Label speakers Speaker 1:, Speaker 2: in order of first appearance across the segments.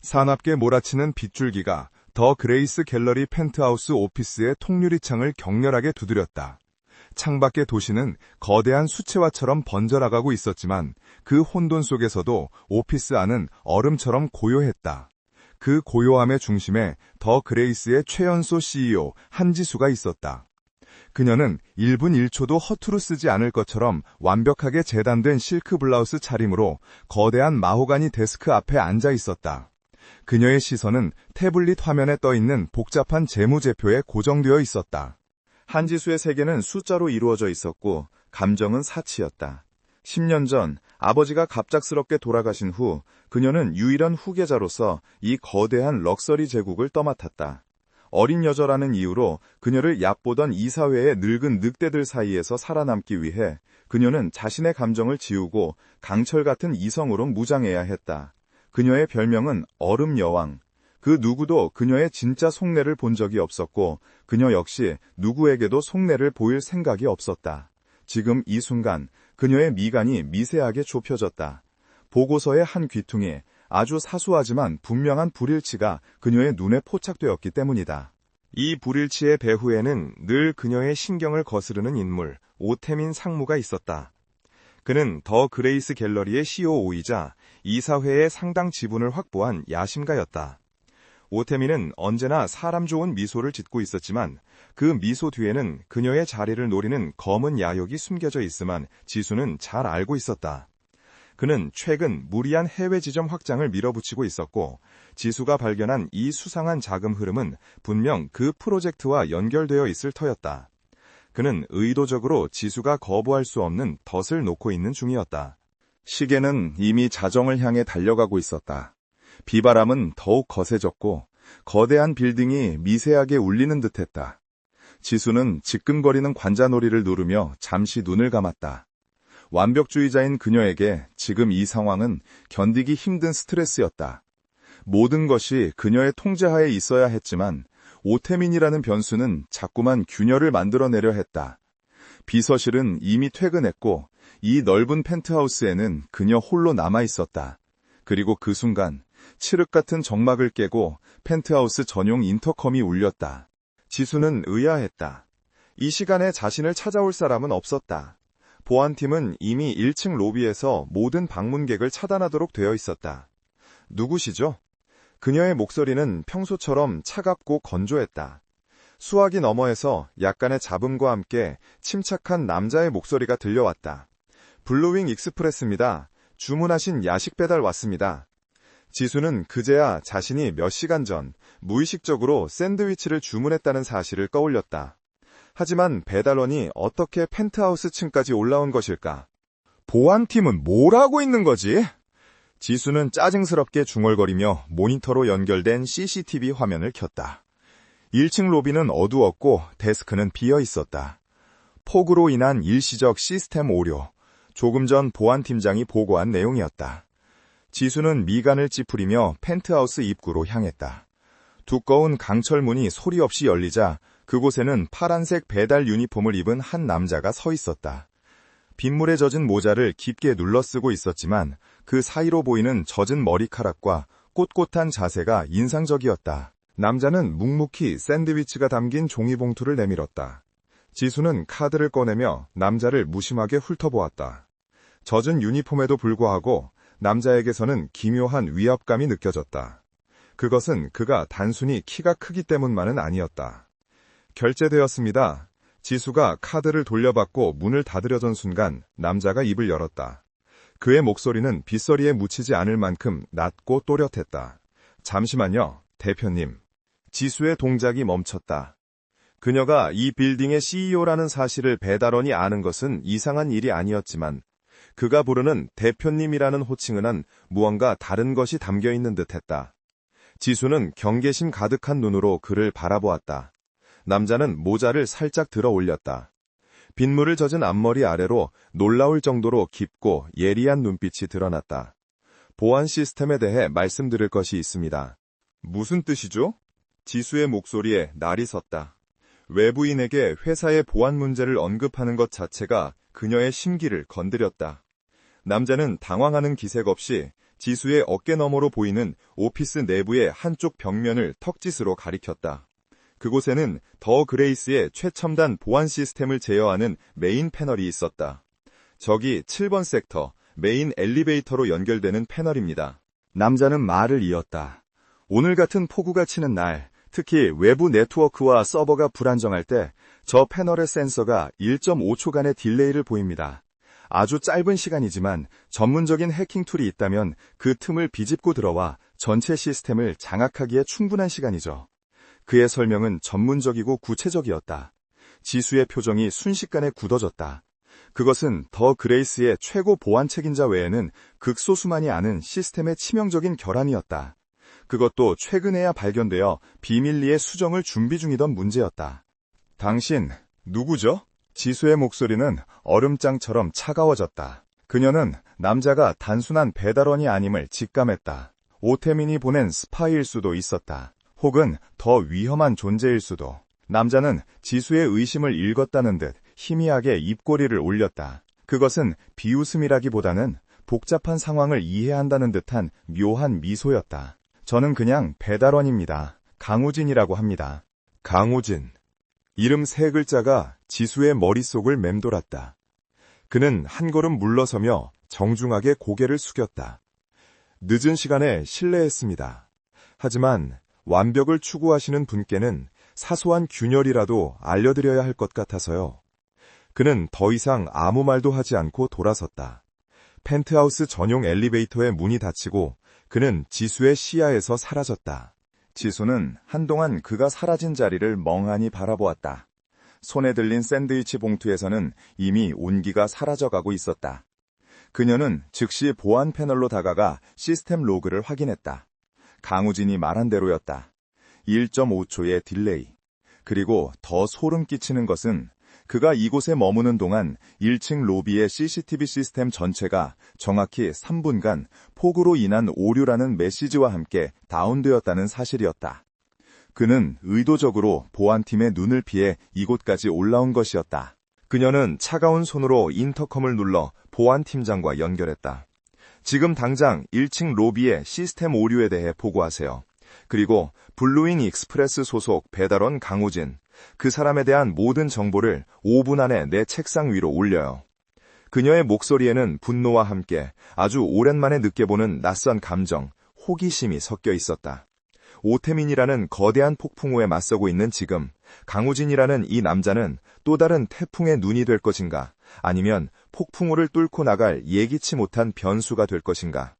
Speaker 1: 사납게 몰아치는 빗줄기가 더 그레이스 갤러리 펜트하우스 오피스의 통유리창을 격렬하게 두드렸다. 창밖의 도시는 거대한 수채화처럼 번져나가고 있었지만 그 혼돈 속에서도 오피스 안은 얼음처럼 고요했다. 그 고요함의 중심에 더 그레이스의 최연소 CEO 한지수가 있었다. 그녀는 1분 1초도 허투루 쓰지 않을 것처럼 완벽하게 재단된 실크 블라우스 차림으로 거대한 마호가니 데스크 앞에 앉아 있었다. 그녀의 시선은 태블릿 화면에 떠있는 복잡한 재무제표에 고정되어 있었다. 한지수의 세계는 숫자로 이루어져 있었고 감정은 사치였다. 10년 전 아버지가 갑작스럽게 돌아가신 후 그녀는 유일한 후계자로서 이 거대한 럭셔리 제국을 떠맡았다. 어린 여자라는 이유로 그녀를 얕보던 이사회의 늙은 늑대들 사이에서 살아남기 위해 그녀는 자신의 감정을 지우고 강철 같은 이성으로 무장해야 했다. 그녀의 별명은 얼음 여왕. 그 누구도 그녀의 진짜 속내를 본 적이 없었고 그녀 역시 누구에게도 속내를 보일 생각이 없었다. 지금 이 순간 그녀의 미간이 미세하게 좁혀졌다. 보고서의 한 귀퉁이, 아주 사소하지만 분명한 불일치가 그녀의 눈에 포착되었기 때문이다. 이 불일치의 배후에는 늘 그녀의 신경을 거스르는 인물, 오태민 상무가 있었다. 그는 더 그레이스 갤러리의 COO이자 이사회의 상당 지분을 확보한 야심가였다. 오태민은 언제나 사람 좋은 미소를 짓고 있었지만 그 미소 뒤에는 그녀의 자리를 노리는 검은 야욕이 숨겨져 있음만 지수는 잘 알고 있었다. 그는 최근 무리한 해외 지점 확장을 밀어붙이고 있었고 지수가 발견한 이 수상한 자금 흐름은 분명 그 프로젝트와 연결되어 있을 터였다. 그는 의도적으로 지수가 거부할 수 없는 덫을 놓고 있는 중이었다. 시계는 이미 자정을 향해 달려가고 있었다. 비바람은 더욱 거세졌고 거대한 빌딩이 미세하게 울리는 듯했다. 지수는 지끈거리는 관자놀이를 누르며 잠시 눈을 감았다. 완벽주의자인 그녀에게 지금 이 상황은 견디기 힘든 스트레스였다. 모든 것이 그녀의 통제하에 있어야 했지만 오태민이라는 변수는 자꾸만 균열을 만들어내려 했다. 비서실은 이미 퇴근했고 이 넓은 펜트하우스에는 그녀 홀로 남아있었다. 그리고 그 순간 칠흑 같은 정막을 깨고 펜트하우스 전용 인터컴이 울렸다. 지수는 의아했다. 이 시간에 자신을 찾아올 사람은 없었다. 보안팀은 이미 1층 로비에서 모든 방문객을 차단하도록 되어 있었다. 누구시죠? 그녀의 목소리는 평소처럼 차갑고 건조했다. 수화기 너머에서 약간의 잡음과 함께 침착한 남자의 목소리가 들려왔다. 블루윙 익스프레스입니다. 주문하신 야식 배달 왔습니다. 지수는 그제야 자신이 몇 시간 전 무의식적으로 샌드위치를 주문했다는 사실을 떠올렸다. 하지만 배달원이 어떻게 펜트하우스 층까지 올라온 것일까? 보안팀은 뭘 하고 있는 거지? 지수는 짜증스럽게 중얼거리며 모니터로 연결된 CCTV 화면을 켰다. 1층 로비는 어두웠고 데스크는 비어 있었다. 폭우로 인한 일시적 시스템 오류, 조금 전 보안팀장이 보고한 내용이었다. 지수는 미간을 찌푸리며 펜트하우스 입구로 향했다. 두꺼운 강철 문이 소리 없이 열리자 그곳에는 파란색 배달 유니폼을 입은 한 남자가 서 있었다. 빗물에 젖은 모자를 깊게 눌러쓰고 있었지만 그 사이로 보이는 젖은 머리카락과 꼿꼿한 자세가 인상적이었다. 남자는 묵묵히 샌드위치가 담긴 종이봉투를 내밀었다. 지수는 카드를 꺼내며 남자를 무심하게 훑어보았다. 젖은 유니폼에도 불구하고 남자에게서는 기묘한 위압감이 느껴졌다. 그것은 그가 단순히 키가 크기 때문만은 아니었다. 결제되었습니다. 지수가 카드를 돌려받고 문을 닫으려던 순간 남자가 입을 열었다. 그의 목소리는 빗소리에 묻히지 않을 만큼 낮고 또렷했다. 잠시만요, 대표님. 지수의 동작이 멈췄다. 그녀가 이 빌딩의 CEO라는 사실을 배달원이 아는 것은 이상한 일이 아니었지만 그가 부르는 대표님이라는 호칭은 무언가 다른 것이 담겨있는 듯했다. 지수는 경계심 가득한 눈으로 그를 바라보았다. 남자는 모자를 살짝 들어 올렸다. 빗물을 젖은 앞머리 아래로 놀라울 정도로 깊고 예리한 눈빛이 드러났다. 보안 시스템에 대해 말씀드릴 것이 있습니다. 무슨 뜻이죠? 지수의 목소리에 날이 섰다. 외부인에게 회사의 보안 문제를 언급하는 것 자체가 그녀의 심기를 건드렸다. 남자는 당황하는 기색 없이 지수의 어깨 너머로 보이는 오피스 내부의 한쪽 벽면을 턱짓으로 가리켰다. 그곳에는 더 그레이스의 최첨단 보안 시스템을 제어하는 메인 패널이 있었다. 저기 7번 섹터, 메인 엘리베이터로 연결되는 패널입니다. 남자는 말을 이었다. 오늘 같은 폭우가 치는 날, 특히 외부 네트워크와 서버가 불안정할 때 저 패널의 센서가 1.5초간의 딜레이를 보입니다. 아주 짧은 시간이지만 전문적인 해킹 툴이 있다면 그 틈을 비집고 들어와 전체 시스템을 장악하기에 충분한 시간이죠. 그의 설명은 전문적이고 구체적이었다. 지수의 표정이 순식간에 굳어졌다. 그것은 더 그레이스의 최고 보안 책임자 외에는 극소수만이 아는 시스템의 치명적인 결함이었다. 그것도 최근에야 발견되어 비밀리에 수정을 준비 중이던 문제였다. 당신, 누구죠? 지수의 목소리는 얼음장처럼 차가워졌다. 그녀는 남자가 단순한 배달원이 아님을 직감했다. 오태민이 보낸 스파이일 수도 있었다. 혹은 더 위험한 존재일 수도. 남자는 지수의 의심을 읽었다는 듯 희미하게 입꼬리를 올렸다. 그것은 비웃음이라기보다는 복잡한 상황을 이해한다는 듯한 묘한 미소였다. 저는 그냥 배달원입니다. 강우진이라고 합니다. 강우진. 이름 세 글자가 지수의 머릿속을 맴돌았다. 그는 한 걸음 물러서며 정중하게 고개를 숙였다. 늦은 시간에 실례했습니다. 하지만 완벽을 추구하시는 분께는 사소한 균열이라도 알려드려야 할 것 같아서요. 그는 더 이상 아무 말도 하지 않고 돌아섰다. 펜트하우스 전용 엘리베이터의 문이 닫히고 그는 지수의 시야에서 사라졌다. 지수는 한동안 그가 사라진 자리를 멍하니 바라보았다. 손에 들린 샌드위치 봉투에서는 이미 온기가 사라져가고 있었다. 그녀는 즉시 보안 패널로 다가가 시스템 로그를 확인했다. 강우진이 말한 대로였다. 1.5초의 딜레이. 그리고 더 소름 끼치는 것은 그가 이곳에 머무는 동안 1층 로비의 CCTV 시스템 전체가 정확히 3분간 폭우로 인한 오류라는 메시지와 함께 다운되었다는 사실이었다. 그는 의도적으로 보안팀의 눈을 피해 이곳까지 올라온 것이었다. 그녀는 차가운 손으로 인터컴을 눌러 보안팀장과 연결했다. 지금 당장 1층 로비의 시스템 오류에 대해 보고하세요. 그리고 블루윙 익스프레스 소속 배달원 강우진, 그 사람에 대한 모든 정보를 5분 안에 내 책상 위로 올려요. 그녀의 목소리에는 분노와 함께 아주 오랜만에 느껴보는 낯선 감정, 호기심이 섞여 있었다. 오태민이라는 거대한 폭풍우에 맞서고 있는 지금, 강우진이라는 이 남자는 또 다른 태풍의 눈이 될 것인가, 아니면 폭풍우를 뚫고 나갈 예기치 못한 변수가 될 것인가.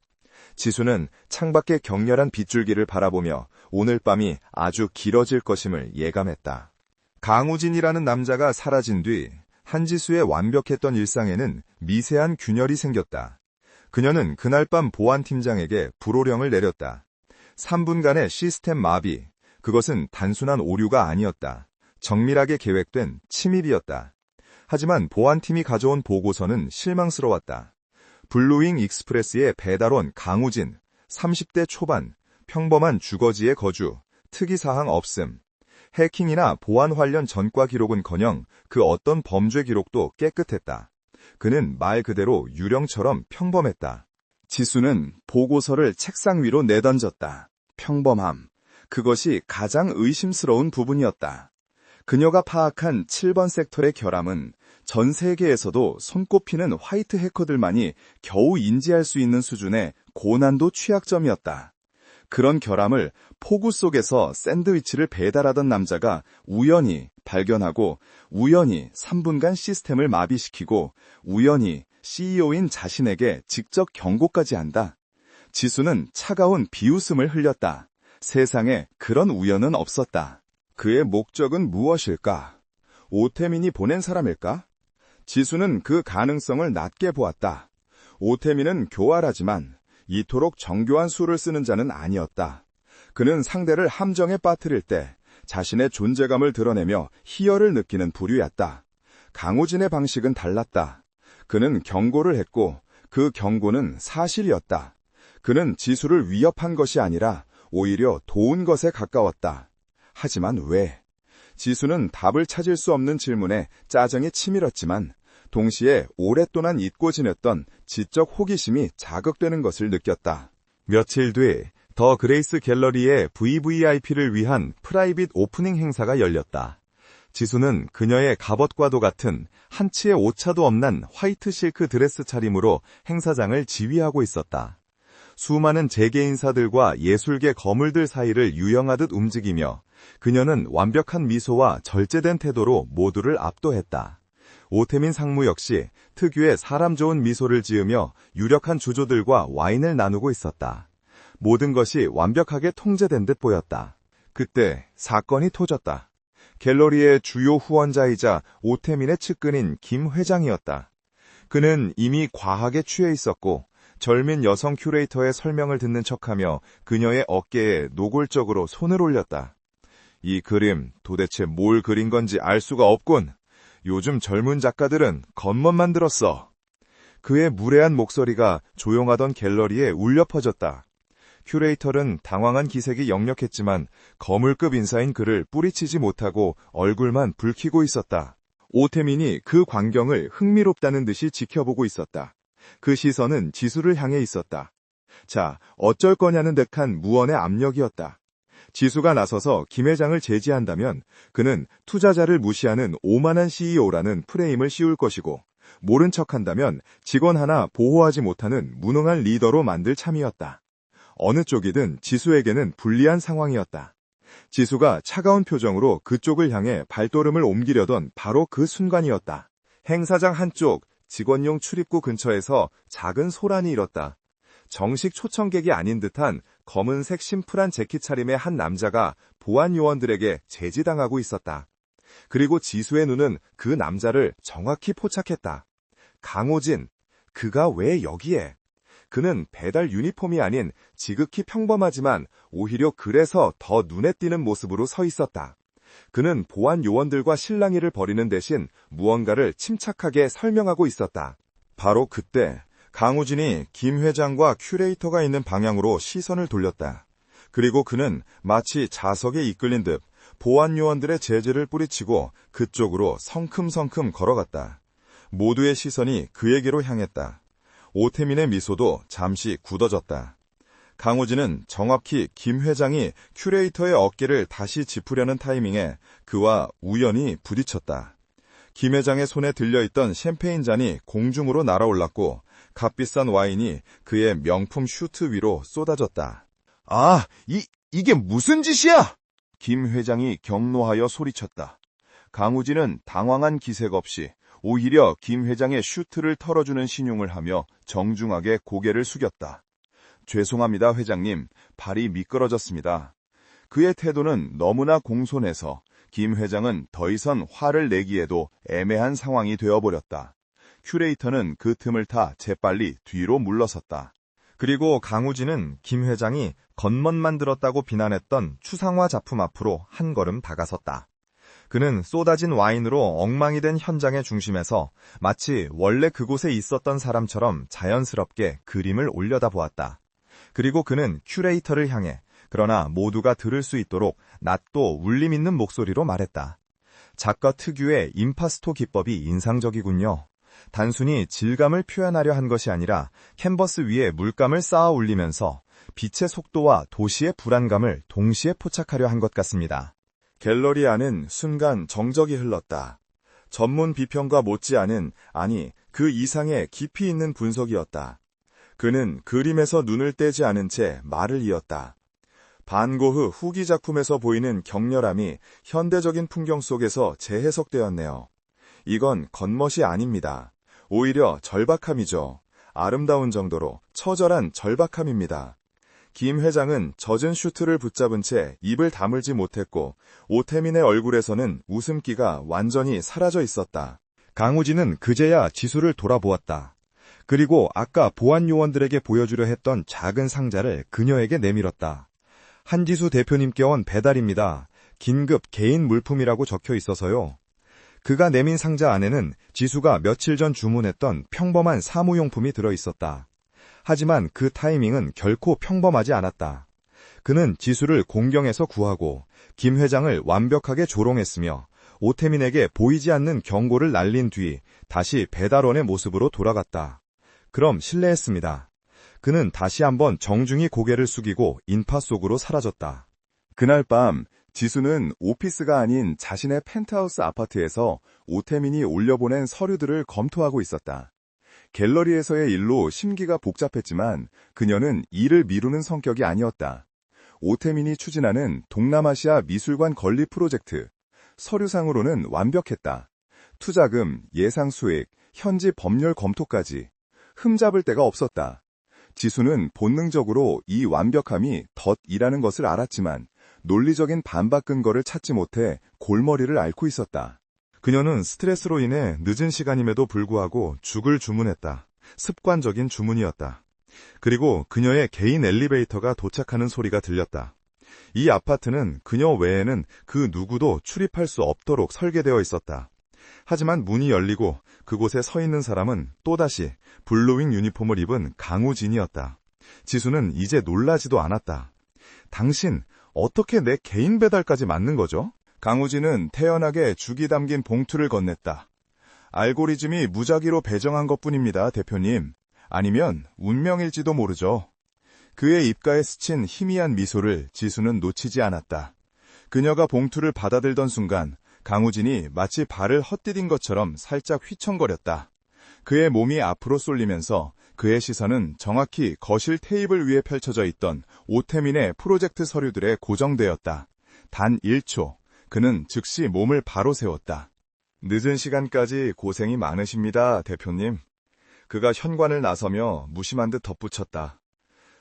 Speaker 1: 지수는 창밖의 격렬한 빗줄기를 바라보며 오늘 밤이 아주 길어질 것임을 예감했다. 강우진이라는 남자가 사라진 뒤 한지수의 완벽했던 일상에는 미세한 균열이 생겼다. 그녀는 그날 밤 보안팀장에게 불호령을 내렸다. 3분간의 시스템 마비, 그것은 단순한 오류가 아니었다. 정밀하게 계획된 침입이었다. 하지만 보안팀이 가져온 보고서는 실망스러웠다. 블루윙 익스프레스의 배달원 강우진, 30대 초반, 평범한 주거지에 거주, 특이사항 없음. 해킹이나 보안 관련 전과 기록은커녕 그 어떤 범죄 기록도 깨끗했다. 그는 말 그대로 유령처럼 평범했다. 지수는 보고서를 책상 위로 내던졌다. 평범함. 그것이 가장 의심스러운 부분이었다. 그녀가 파악한 7번 섹터의 결함은 전 세계에서도 손꼽히는 화이트 해커들만이 겨우 인지할 수 있는 수준의 고난도 취약점이었다. 그런 결함을 폭우 속에서 샌드위치를 배달하던 남자가 우연히 발견하고 우연히 3분간 시스템을 마비시키고 우연히 CEO인 자신에게 직접 경고까지 한다. 지수는 차가운 비웃음을 흘렸다. 세상에 그런 우연은 없었다. 그의 목적은 무엇일까? 오태민이 보낸 사람일까? 지수는 그 가능성을 낮게 보았다. 오태민은 교활하지만 이토록 정교한 수를 쓰는 자는 아니었다. 그는 상대를 함정에 빠뜨릴 때 자신의 존재감을 드러내며 희열을 느끼는 부류였다. 강우진의 방식은 달랐다. 그는 경고를 했고 그 경고는 사실이었다. 그는 지수를 위협한 것이 아니라 오히려 도운 것에 가까웠다. 하지만 왜? 지수는 답을 찾을 수 없는 질문에 짜증이 치밀었지만 동시에 오랫동안 잊고 지냈던 지적 호기심이 자극되는 것을 느꼈다. 며칠 뒤 더 그레이스 갤러리의 VVIP를 위한 프라이빗 오프닝 행사가 열렸다. 지수는 그녀의 갑옷과도 같은 한치의 오차도 없는 화이트 실크 드레스 차림으로 행사장을 지휘하고 있었다. 수많은 재계 인사들과 예술계 거물들 사이를 유영하듯 움직이며 그녀는 완벽한 미소와 절제된 태도로 모두를 압도했다. 오태민 상무 역시 특유의 사람 좋은 미소를 지으며 유력한 주조들과 와인을 나누고 있었다. 모든 것이 완벽하게 통제된 듯 보였다. 그때 사건이 터졌다. 갤러리의 주요 후원자이자 오태민의 측근인 김 회장이었다. 그는 이미 과하게 취해 있었고 젊은 여성 큐레이터의 설명을 듣는 척하며 그녀의 어깨에 노골적으로 손을 올렸다. 이 그림 도대체 뭘 그린 건지 알 수가 없군. 요즘 젊은 작가들은 겉멋만 들었어. 그의 무례한 목소리가 조용하던 갤러리에 울려 퍼졌다. 큐레이터는 당황한 기색이 역력했지만 거물급 인사인 그를 뿌리치지 못하고 얼굴만 붉히고 있었다. 오태민이 그 광경을 흥미롭다는 듯이 지켜보고 있었다. 그 시선은 지수를 향해 있었다. 자, 어쩔 거냐는 듯한 무언의 압력이었다. 지수가 나서서 김 회장을 제지한다면 그는 투자자를 무시하는 오만한 CEO라는 프레임을 씌울 것이고 모른 척한다면 직원 하나 보호하지 못하는 무능한 리더로 만들 참이었다. 어느 쪽이든 지수에게는 불리한 상황이었다. 지수가 차가운 표정으로 그쪽을 향해 발걸음을 옮기려던 바로 그 순간이었다. 행사장 한쪽 직원용 출입구 근처에서 작은 소란이 일었다. 정식 초청객이 아닌 듯한 검은색 심플한 재킷 차림의 한 남자가 보안 요원들에게 제지당하고 있었다. 그리고 지수의 눈은 그 남자를 정확히 포착했다. 강호진, 그가 왜 여기에? 그는 배달 유니폼이 아닌 지극히 평범하지만 오히려 그래서 더 눈에 띄는 모습으로 서 있었다. 그는 보안 요원들과 실랑이를 벌이는 대신 무언가를 침착하게 설명하고 있었다. 바로 그때 강우진이 김 회장과 큐레이터가 있는 방향으로 시선을 돌렸다. 그리고 그는 마치 자석에 이끌린 듯 보안 요원들의 제지를 뿌리치고 그쪽으로 성큼성큼 걸어갔다. 모두의 시선이 그에게로 향했다. 오태민의 미소도 잠시 굳어졌다. 강우진은 정확히 김 회장이 큐레이터의 어깨를 다시 짚으려는 타이밍에 그와 우연히 부딪혔다. 김 회장의 손에 들려있던 샴페인 잔이 공중으로 날아올랐고 값비싼 와인이 그의 명품 슈트 위로 쏟아졌다. 아, 이게 무슨 짓이야? 김 회장이 경노하여 소리쳤다. 강우진은 당황한 기색 없이 오히려 김 회장의 슈트를 털어주는 신용을 하며 정중하게 고개를 숙였다. 죄송합니다, 회장님. 발이 미끄러졌습니다. 그의 태도는 너무나 공손해서 김 회장은 더 이상 화를 내기에도 애매한 상황이 되어버렸다. 큐레이터는 그 틈을 타 재빨리 뒤로 물러섰다. 그리고 강우진은 김 회장이 겉멋만 들었다고 비난했던 추상화 작품 앞으로 한 걸음 다가섰다. 그는 쏟아진 와인으로 엉망이 된 현장의 중심에서 마치 원래 그곳에 있었던 사람처럼 자연스럽게 그림을 올려다보았다. 그리고 그는 큐레이터를 향해 그러나 모두가 들을 수 있도록 낮고 울림 있는 목소리로 말했다. 작가 특유의 임파스토 기법이 인상적이군요. 단순히 질감을 표현하려 한 것이 아니라 캔버스 위에 물감을 쌓아 올리면서 빛의 속도와 도시의 불안감을 동시에 포착하려 한 것 같습니다. 갤러리 안은 순간 정적이 흘렀다. 전문 비평가 못지않은, 아니 그 이상의 깊이 있는 분석이었다. 그는 그림에서 눈을 떼지 않은 채 말을 이었다. 반고흐 후기 작품에서 보이는 격렬함이 현대적인 풍경 속에서 재해석되었네요. 이건 겉멋이 아닙니다. 오히려 절박함이죠. 아름다운 정도로 처절한 절박함입니다. 김 회장은 젖은 슈트를 붙잡은 채 입을 다물지 못했고 오태민의 얼굴에서는 웃음기가 완전히 사라져 있었다. 강우진은 그제야 지수를 돌아보았다. 그리고 아까 보안 요원들에게 보여주려 했던 작은 상자를 그녀에게 내밀었다. 한지수 대표님께 온 배달입니다. 긴급 개인 물품이라고 적혀 있어서요. 그가 내민 상자 안에는 지수가 며칠 전 주문했던 평범한 사무용품이 들어있었다. 하지만 그 타이밍은 결코 평범하지 않았다. 그는 지수를 공경에서 구하고 김 회장을 완벽하게 조롱했으며 오태민에게 보이지 않는 경고를 날린 뒤 다시 배달원의 모습으로 돌아갔다. 그럼 실례했습니다. 그는 다시 한번 정중히 고개를 숙이고 인파 속으로 사라졌다. 그날 밤 지수는 오피스가 아닌 자신의 펜트하우스 아파트에서 오태민이 올려보낸 서류들을 검토하고 있었다. 갤러리에서의 일로 심기가 복잡했지만 그녀는 일을 미루는 성격이 아니었다. 오태민이 추진하는 동남아시아 미술관 건립 프로젝트, 서류상으로는 완벽했다. 투자금, 예상 수익, 현지 법률 검토까지 흠잡을 데가 없었다. 지수는 본능적으로 이 완벽함이 덫이라는 것을 알았지만 논리적인 반박 근거를 찾지 못해 골머리를 앓고 있었다. 그녀는 스트레스로 인해 늦은 시간임에도 불구하고 죽을 주문했다. 습관적인 주문이었다. 그리고 그녀의 개인 엘리베이터가 도착하는 소리가 들렸다. 이 아파트는 그녀 외에는 그 누구도 출입할 수 없도록 설계되어 있었다. 하지만 문이 열리고 그곳에 서 있는 사람은 또다시 블루윙 유니폼을 입은 강우진이었다. 지수는 이제 놀라지도 않았다. 당신, 어떻게 내 개인 배달까지 맞는 거죠? 강우진은 태연하게 죽이 담긴 봉투를 건넸다. 알고리즘이 무작위로 배정한 것뿐입니다, 대표님. 아니면 운명일지도 모르죠. 그의 입가에 스친 희미한 미소를 지수는 놓치지 않았다. 그녀가 봉투를 받아들던 순간 강우진이 마치 발을 헛디딘 것처럼 살짝 휘청거렸다. 그의 몸이 앞으로 쏠리면서 그의 시선은 정확히 거실 테이블 위에 펼쳐져 있던 오태민의 프로젝트 서류들에 고정되었다. 단 1초, 그는 즉시 몸을 바로 세웠다. 늦은 시간까지 고생이 많으십니다, 대표님. 그가 현관을 나서며 무심한 듯 덧붙였다.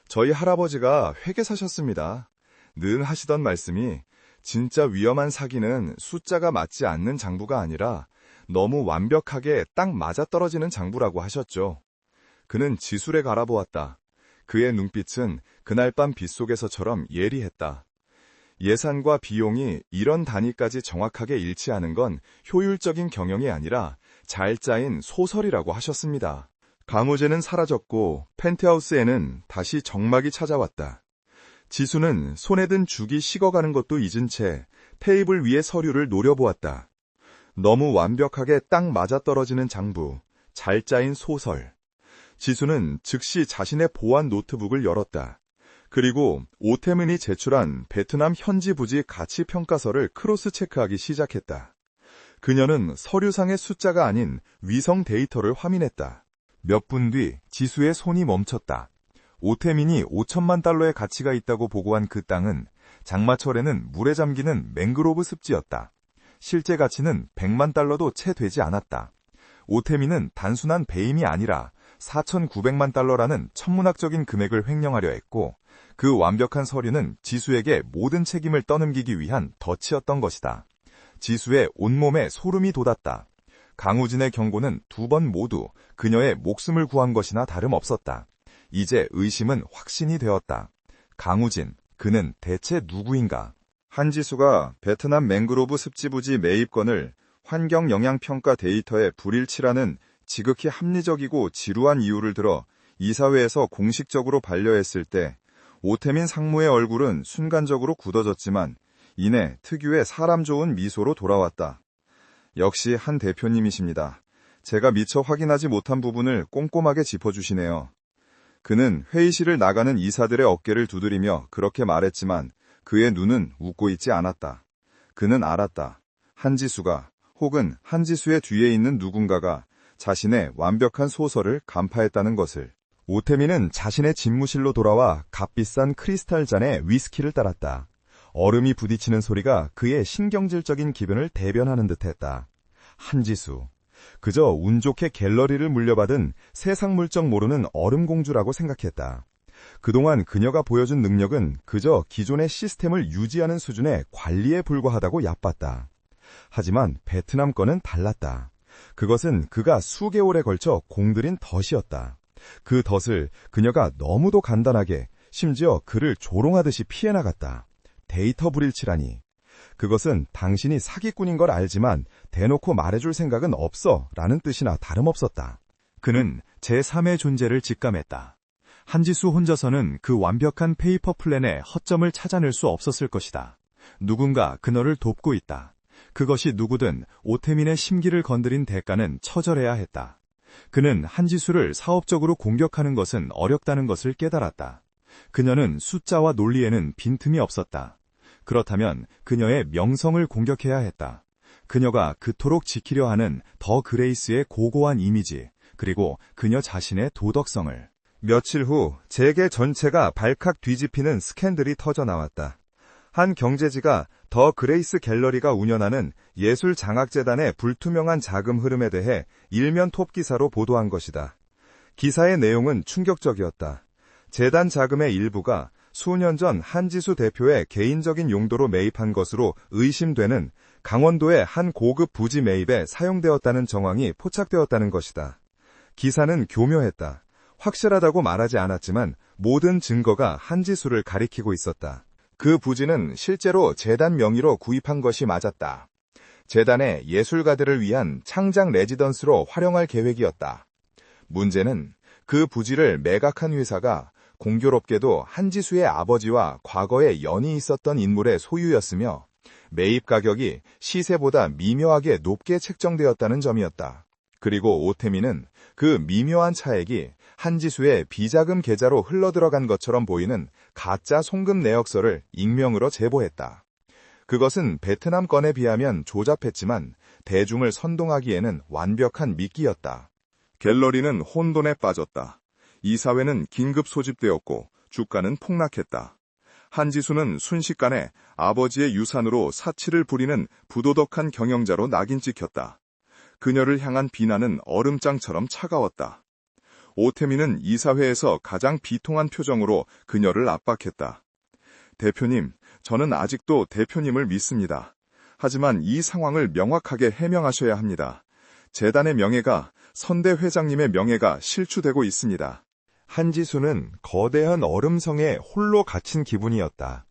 Speaker 1: 저희 할아버지가 회계사셨습니다. 늘 하시던 말씀이 진짜 위험한 사기는 숫자가 맞지 않는 장부가 아니라 너무 완벽하게 딱 맞아떨어지는 장부라고 하셨죠. 그는 지술에 갈아보았다. 그의 눈빛은 그날 밤 빗속에서처럼 예리했다. 예산과 비용이 이런 단위까지 정확하게 일치하는 건 효율적인 경영이 아니라 잘 짜인 소설이라고 하셨습니다. 강우재는 사라졌고 펜트하우스에는 다시 정막이 찾아왔다. 지수는 손에 든 죽이 식어가는 것도 잊은 채 테이블 위의 서류를 노려보았다. 너무 완벽하게 딱 맞아떨어지는 장부, 잘 짜인 소설. 지수는 즉시 자신의 보안 노트북을 열었다. 그리고 오태민이 제출한 베트남 현지 부지 가치 평가서를 크로스 체크하기 시작했다. 그녀는 서류상의 숫자가 아닌 위성 데이터를 확인했다. 몇 분 뒤 지수의 손이 멈췄다. 오태민이 5천만 달러의 가치가 있다고 보고한 그 땅은 장마철에는 물에 잠기는 맹그로브 습지였다. 실제 가치는 100만 달러도 채 되지 않았다. 오태민은 단순한 배임이 아니라 4,900만 달러라는 천문학적인 금액을 횡령하려 했고 그 완벽한 서류는 지수에게 모든 책임을 떠넘기기 위한 덫이었던 것이다. 지수의 온몸에 소름이 돋았다. 강우진의 경고는 두 번 모두 그녀의 목숨을 구한 것이나 다름없었다. 이제 의심은 확신이 되었다. 강우진, 그는 대체 누구인가? 한지수가 베트남 맹그로브 습지부지 매입권을 환경영향평가 데이터에 불일치라는 지극히 합리적이고 지루한 이유를 들어 이사회에서 공식적으로 반려했을 때 오태민 상무의 얼굴은 순간적으로 굳어졌지만 이내 특유의 사람 좋은 미소로 돌아왔다. 역시 한 대표님이십니다. 제가 미처 확인하지 못한 부분을 꼼꼼하게 짚어주시네요. 그는 회의실을 나가는 이사들의 어깨를 두드리며 그렇게 말했지만 그의 눈은 웃고 있지 않았다. 그는 알았다. 한지수가 혹은 한지수의 뒤에 있는 누군가가 자신의 완벽한 소설을 간파했다는 것을. 오태민은 자신의 집무실로 돌아와 값비싼 크리스탈 잔에 위스키를 따랐다. 얼음이 부딪히는 소리가 그의 신경질적인 기변을 대변하는 듯했다. 한지수. 그저 운 좋게 갤러리를 물려받은 세상 물정 모르는 얼음공주라고 생각했다. 그동안 그녀가 보여준 능력은 그저 기존의 시스템을 유지하는 수준의 관리에 불과하다고 얕봤다. 하지만 베트남 건은 달랐다. 그것은 그가 수개월에 걸쳐 공들인 덫이었다. 그 덫을 그녀가 너무도 간단하게, 심지어 그를 조롱하듯이 피해나갔다. 데이터 불일치라니. 그것은 당신이 사기꾼인 걸 알지만 대놓고 말해줄 생각은 없어 라는 뜻이나 다름없었다. 그는 제3의 존재를 직감했다. 한지수 혼자서는 그 완벽한 페이퍼 플랜의 허점을 찾아낼 수 없었을 것이다. 누군가 그녀를 돕고 있다. 그것이 누구든 오태민의 심기를 건드린 대가는 처절해야 했다. 그는 한지수를 사업적으로 공격하는 것은 어렵다는 것을 깨달았다. 그녀는 숫자와 논리에는 빈틈이 없었다. 그렇다면 그녀의 명성을 공격해야 했다. 그녀가 그토록 지키려 하는 더 그레이스의 고고한 이미지, 그리고 그녀 자신의 도덕성을. 며칠 후 재계 전체가 발칵 뒤집히는 스캔들이 터져나왔다. 한 경제지가 더 그레이스 갤러리가 운영하는 예술장학재단의 불투명한 자금 흐름에 대해 일면 톱 기사로 보도한 것이다. 기사의 내용은 충격적이었다. 재단 자금의 일부가 수년 전 한지수 대표의 개인적인 용도로 매입한 것으로 의심되는 강원도의 한 고급 부지 매입에 사용되었다는 정황이 포착되었다는 것이다. 기사는 교묘했다. 확실하다고 말하지 않았지만 모든 증거가 한지수를 가리키고 있었다. 그 부지는 실제로 재단 명의로 구입한 것이 맞았다. 재단의 예술가들을 위한 창작 레지던스로 활용할 계획이었다. 문제는 그 부지를 매각한 회사가 공교롭게도 한지수의 아버지와 과거에 연이 있었던 인물의 소유였으며 매입 가격이 시세보다 미묘하게 높게 책정되었다는 점이었다. 그리고 오태민은 그 미묘한 차액이 한지수의 비자금 계좌로 흘러들어간 것처럼 보이는 가짜 송금 내역서를 익명으로 제보했다. 그것은 베트남 건에 비하면 조잡했지만 대중을 선동하기에는 완벽한 미끼였다. 갤러리는 혼돈에 빠졌다. 이사회는 긴급 소집되었고 주가는 폭락했다. 한지수는 순식간에 아버지의 유산으로 사치를 부리는 부도덕한 경영자로 낙인 찍혔다. 그녀를 향한 비난은 얼음장처럼 차가웠다. 오태민은 이사회에서 가장 비통한 표정으로 그녀를 압박했다. 대표님, 저는 아직도 대표님을 믿습니다. 하지만 이 상황을 명확하게 해명하셔야 합니다. 재단의 명예가, 선대 회장님의 명예가 실추되고 있습니다. 한지수는 거대한 얼음성에 홀로 갇힌 기분이었다.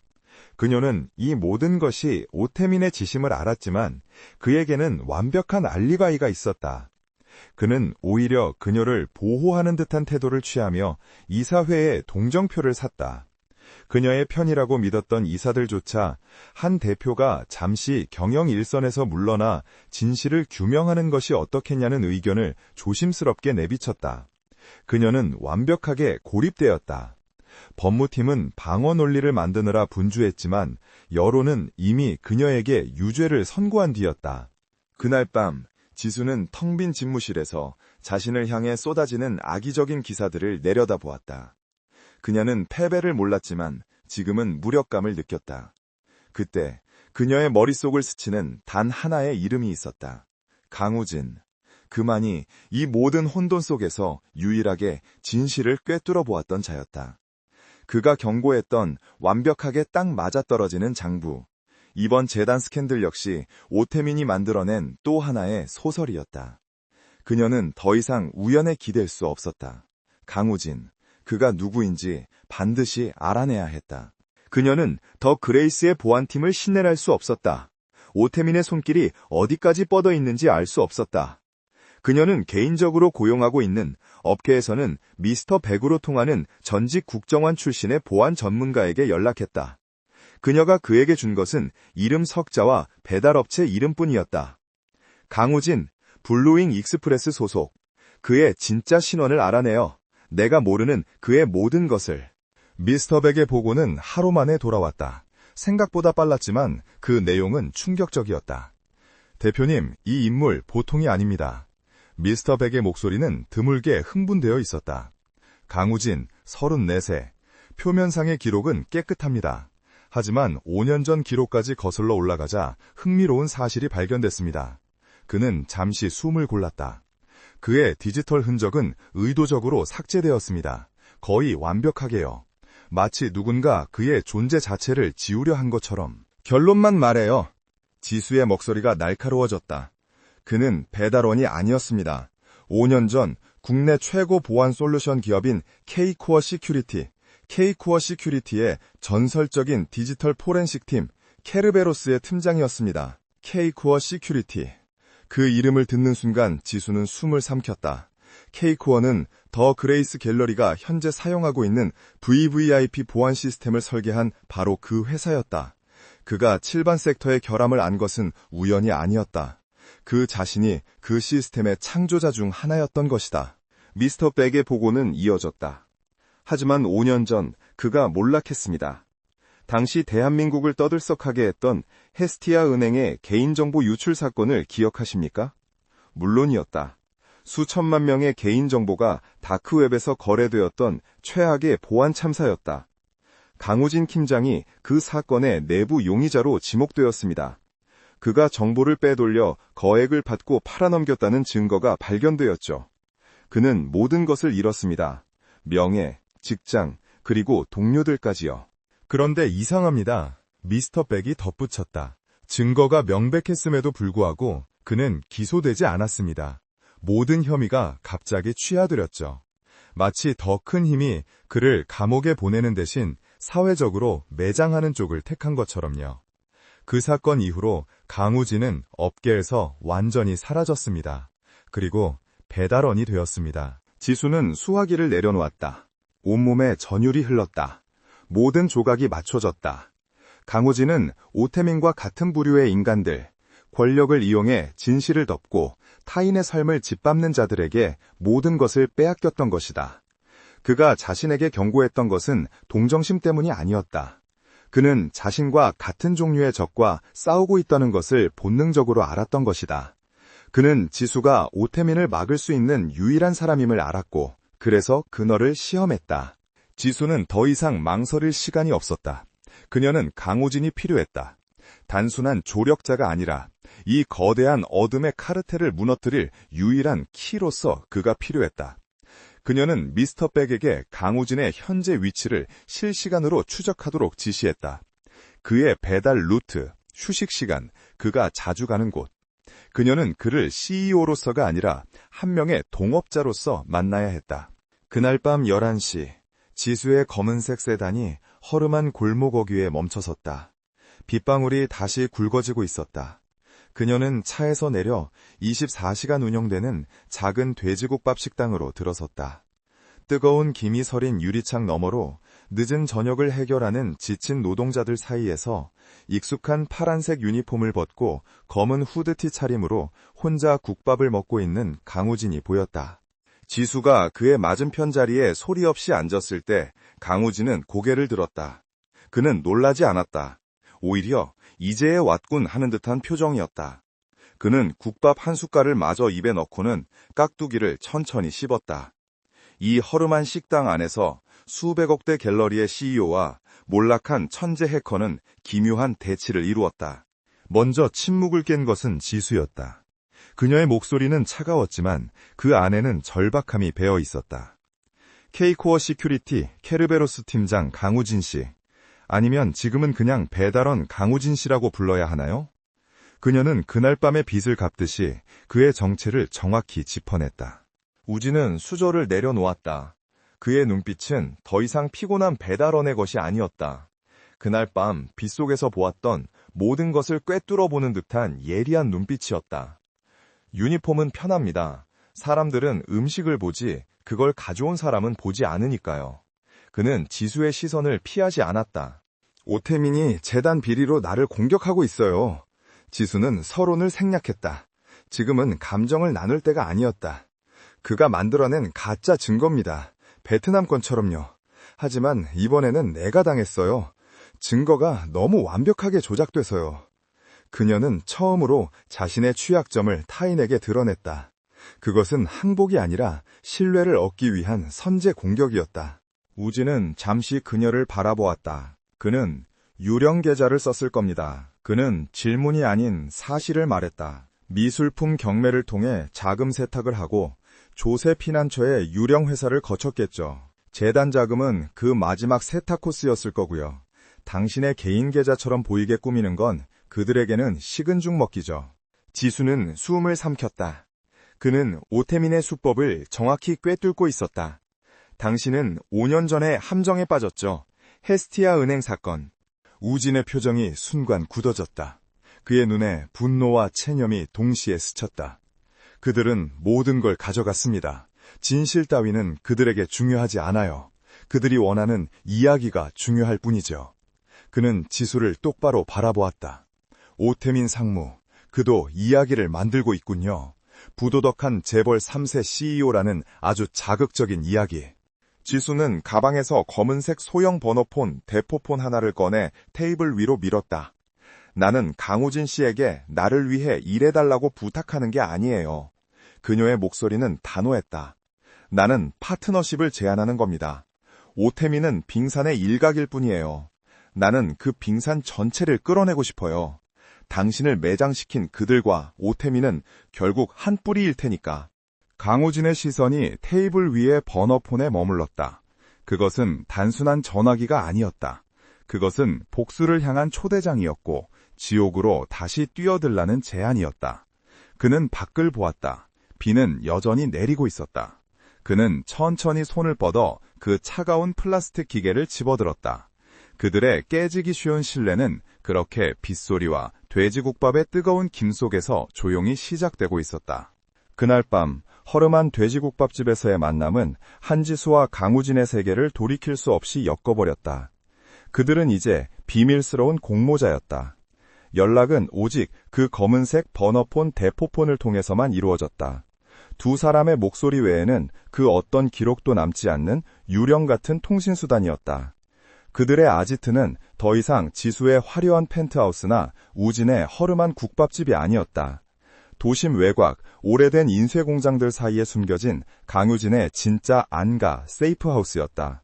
Speaker 1: 그녀는 이 모든 것이 오태민의 지심을 알았지만 그에게는 완벽한 알리바이가 있었다. 그는 오히려 그녀를 보호하는 듯한 태도를 취하며 이사회에 동정표를 샀다. 그녀의 편이라고 믿었던 이사들조차 한 대표가 잠시 경영 일선에서 물러나 진실을 규명하는 것이 어떻겠냐는 의견을 조심스럽게 내비쳤다. 그녀는 완벽하게 고립되었다. 법무팀은 방어 논리를 만드느라 분주했지만 여론은 이미 그녀에게 유죄를 선고한 뒤였다. 그날 밤 지수는 텅 빈 집무실에서 자신을 향해 쏟아지는 악의적인 기사들을 내려다보았다. 그녀는 패배를 몰랐지만 지금은 무력감을 느꼈다. 그때 그녀의 머릿속을 스치는 단 하나의 이름이 있었다. 강우진. 그만이 이 모든 혼돈 속에서 유일하게 진실을 꿰뚫어 보았던 자였다. 그가 경고했던 완벽하게 딱 맞아떨어지는 장부. 이번 재단 스캔들 역시 오태민이 만들어낸 또 하나의 소설이었다. 그녀는 더 이상 우연에 기댈 수 없었다. 강우진, 그가 누구인지 반드시 알아내야 했다. 그녀는 더 그레이스의 보안팀을 신뢰할 수 없었다. 오태민의 손길이 어디까지 뻗어 있는지 알 수 없었다. 그녀는 개인적으로 고용하고 있는 업계에서는 미스터 백으로 통하는 전직 국정원 출신의 보안 전문가에게 연락했다. 그녀가 그에게 준 것은 이름 석자와 배달업체 이름뿐이었다. 강우진, 블루윙 익스프레스 소속. 그의 진짜 신원을 알아내어 내가 모르는 그의 모든 것을. 미스터 백의 보고는 하루 만에 돌아왔다. 생각보다 빨랐지만 그 내용은 충격적이었다. 대표님, 이 인물 보통이 아닙니다. 미스터 백의 목소리는 드물게 흥분되어 있었다. 강우진, 34세. 표면상의 기록은 깨끗합니다. 하지만 5년 전 기록까지 거슬러 올라가자 흥미로운 사실이 발견됐습니다. 그는 잠시 숨을 골랐다. 그의 디지털 흔적은 의도적으로 삭제되었습니다. 거의 완벽하게요. 마치 누군가 그의 존재 자체를 지우려 한 것처럼. 결론만 말해요. 지수의 목소리가 날카로워졌다. 그는 배달원이 아니었습니다. 5년 전 국내 최고 보안 솔루션 기업인 K코어 시큐리티의 전설적인 디지털 포렌식 팀 케르베로스의 팀장이었습니다. K코어 시큐리티. 그 이름을 듣는 순간 지수는 숨을 삼켰다. K코어는 더 그레이스 갤러리가 현재 사용하고 있는 VVIP 보안 시스템을 설계한 바로 그 회사였다. 그가 7반 섹터의 결함을 안 것은 우연이 아니었다. 그 자신이 그 시스템의 창조자 중 하나였던 것이다. 미스터 백의 보고는 이어졌다. 하지만 5년 전 그가 몰락했습니다. 당시 대한민국을 떠들썩하게 했던 헤스티아 은행의 개인정보 유출 사건을 기억하십니까? 물론이었다. 수천만 명의 개인정보가 다크웹에서 거래되었던 최악의 보안 참사였다. 강우진 팀장이 그 사건의 내부 용의자로 지목되었습니다. 그가 정보를 빼돌려 거액을 받고 팔아넘겼다는 증거가 발견되었죠. 그는 모든 것을 잃었습니다. 명예, 직장, 그리고 동료들까지요. 그런데 이상합니다. 미스터 백이 덧붙였다. 증거가 명백했음에도 불구하고 그는 기소되지 않았습니다. 모든 혐의가 갑자기 취하들였죠. 마치 더 큰 힘이 그를 감옥에 보내는 대신 사회적으로 매장하는 쪽을 택한 것처럼요. 그 사건 이후로 강우진은 업계에서 완전히 사라졌습니다. 그리고 배달원이 되었습니다. 지수는 수화기를 내려놓았다. 온몸에 전율이 흘렀다. 모든 조각이 맞춰졌다. 강우진은 오태민과 같은 부류의 인간들, 권력을 이용해 진실을 덮고 타인의 삶을 짓밟는 자들에게 모든 것을 빼앗겼던 것이다. 그가 자신에게 경고했던 것은 동정심 때문이 아니었다. 그는 자신과 같은 종류의 적과 싸우고 있다는 것을 본능적으로 알았던 것이다. 그는 지수가 오태민을 막을 수 있는 유일한 사람임을 알았고, 그래서 그너를 시험했다. 지수는 더 이상 망설일 시간이 없었다. 그녀는 강우진이 필요했다. 단순한 조력자가 아니라 이 거대한 어둠의 카르텔을 무너뜨릴 유일한 키로서 그가 필요했다. 그녀는 미스터 백에게 강우진의 현재 위치를 실시간으로 추적하도록 지시했다. 그의 배달 루트, 휴식 시간, 그가 자주 가는 곳. 그녀는 그를 CEO로서가 아니라 한 명의 동업자로서 만나야 했다. 그날 밤 11시, 지수의 검은색 세단이 허름한 골목 어귀에 멈춰섰다. 빗방울이 다시 굵어지고 있었다. 그녀는 차에서 내려 24시간 운영되는 작은 돼지국밥 식당으로 들어섰다. 뜨거운 김이 서린 유리창 너머로 늦은 저녁을 해결하는 지친 노동자들 사이에서 익숙한 파란색 유니폼을 벗고 검은 후드티 차림으로 혼자 국밥을 먹고 있는 강우진이 보였다. 지수가 그의 맞은편 자리에 소리 없이 앉았을 때 강우진은 고개를 들었다. 그는 놀라지 않았다. 오히려 이제야 왔군 하는 듯한 표정이었다. 그는 국밥 한 숟갈을 마저 입에 넣고는 깍두기를 천천히 씹었다. 이 허름한 식당 안에서 수백억대 갤러리의 CEO와 몰락한 천재 해커는 기묘한 대치를 이루었다. 먼저 침묵을 깬 것은 지수였다. 그녀의 목소리는 차가웠지만 그 안에는 절박함이 배어 있었다. K코어 시큐리티 케르베로스 팀장 강우진 씨, 아니면 지금은 그냥 배달원 강우진 씨라고 불러야 하나요? 그녀는 그날 밤의 빚을 갚듯이 그의 정체를 정확히 짚어냈다. 우진은 수저를 내려놓았다. 그의 눈빛은 더 이상 피곤한 배달원의 것이 아니었다. 그날 밤 빗속에서 보았던 모든 것을 꿰뚫어보는 듯한 예리한 눈빛이었다. 유니폼은 편합니다. 사람들은 음식을 보지 그걸 가져온 사람은 보지 않으니까요. 그는 지수의 시선을 피하지 않았다. 오태민이 재단 비리로 나를 공격하고 있어요. 지수는 서론을 생략했다. 지금은 감정을 나눌 때가 아니었다. 그가 만들어낸 가짜 증거입니다. 베트남 건처럼요. 하지만 이번에는 내가 당했어요. 증거가 너무 완벽하게 조작돼서요. 그녀는 처음으로 자신의 취약점을 타인에게 드러냈다. 그것은 항복이 아니라 신뢰를 얻기 위한 선제 공격이었다. 우진은 잠시 그녀를 바라보았다. 그는 유령 계좌를 썼을 겁니다. 그는 질문이 아닌 사실을 말했다. 미술품 경매를 통해 자금 세탁을 하고 조세 피난처의 유령 회사를 거쳤겠죠. 재단 자금은 그 마지막 세탁 코스였을 거고요. 당신의 개인 계좌처럼 보이게 꾸미는 건 그들에게는 식은 죽 먹기죠. 지수는 숨을 삼켰다. 그는 오태민의 수법을 정확히 꿰뚫고 있었다. 당신은 5년 전에 함정에 빠졌죠. 헤스티아 은행 사건. 우진의 표정이 순간 굳어졌다. 그의 눈에 분노와 체념이 동시에 스쳤다. 그들은 모든 걸 가져갔습니다. 진실 따위는 그들에게 중요하지 않아요. 그들이 원하는 이야기가 중요할 뿐이죠. 그는 지수를 똑바로 바라보았다. 오태민 상무, 그도 이야기를 만들고 있군요. 부도덕한 재벌 3세 CEO라는 아주 자극적인 이야기. 지수는 가방에서 검은색 소형 번호폰 대포폰 하나를 꺼내 테이블 위로 밀었다. 나는 강우진 씨에게 나를 위해 일해달라고 부탁하는 게 아니에요. 그녀의 목소리는 단호했다. 나는 파트너십을 제안하는 겁니다. 오태미는 빙산의 일각일 뿐이에요. 나는 그 빙산 전체를 끌어내고 싶어요. 당신을 매장시킨 그들과 오태미는 결국 한 뿌리일 테니까. 강우진의 시선이 테이블 위의 번호폰에 머물렀다. 그것은 단순한 전화기가 아니었다. 그것은 복수를 향한 초대장이었고 지옥으로 다시 뛰어들라는 제안이었다. 그는 밖을 보았다. 비는 여전히 내리고 있었다. 그는 천천히 손을 뻗어 그 차가운 플라스틱 기계를 집어들었다. 그들의 깨지기 쉬운 신뢰는 그렇게 빗소리와 돼지국밥의 뜨거운 김 속에서 조용히 시작되고 있었다. 그날 밤 허름한 돼지국밥집에서의 만남은 한지수와 강우진의 세계를 돌이킬 수 없이 엮어버렸다. 그들은 이제 비밀스러운 공모자였다. 연락은 오직 그 검은색 버너폰 대포폰을 통해서만 이루어졌다. 두 사람의 목소리 외에는 그 어떤 기록도 남지 않는 유령 같은 통신수단이었다. 그들의 아지트는 더 이상 지수의 화려한 펜트하우스나 우진의 허름한 국밥집이 아니었다. 도심 외곽, 오래된 인쇄공장들 사이에 숨겨진 강우진의 진짜 안가 세이프하우스였다.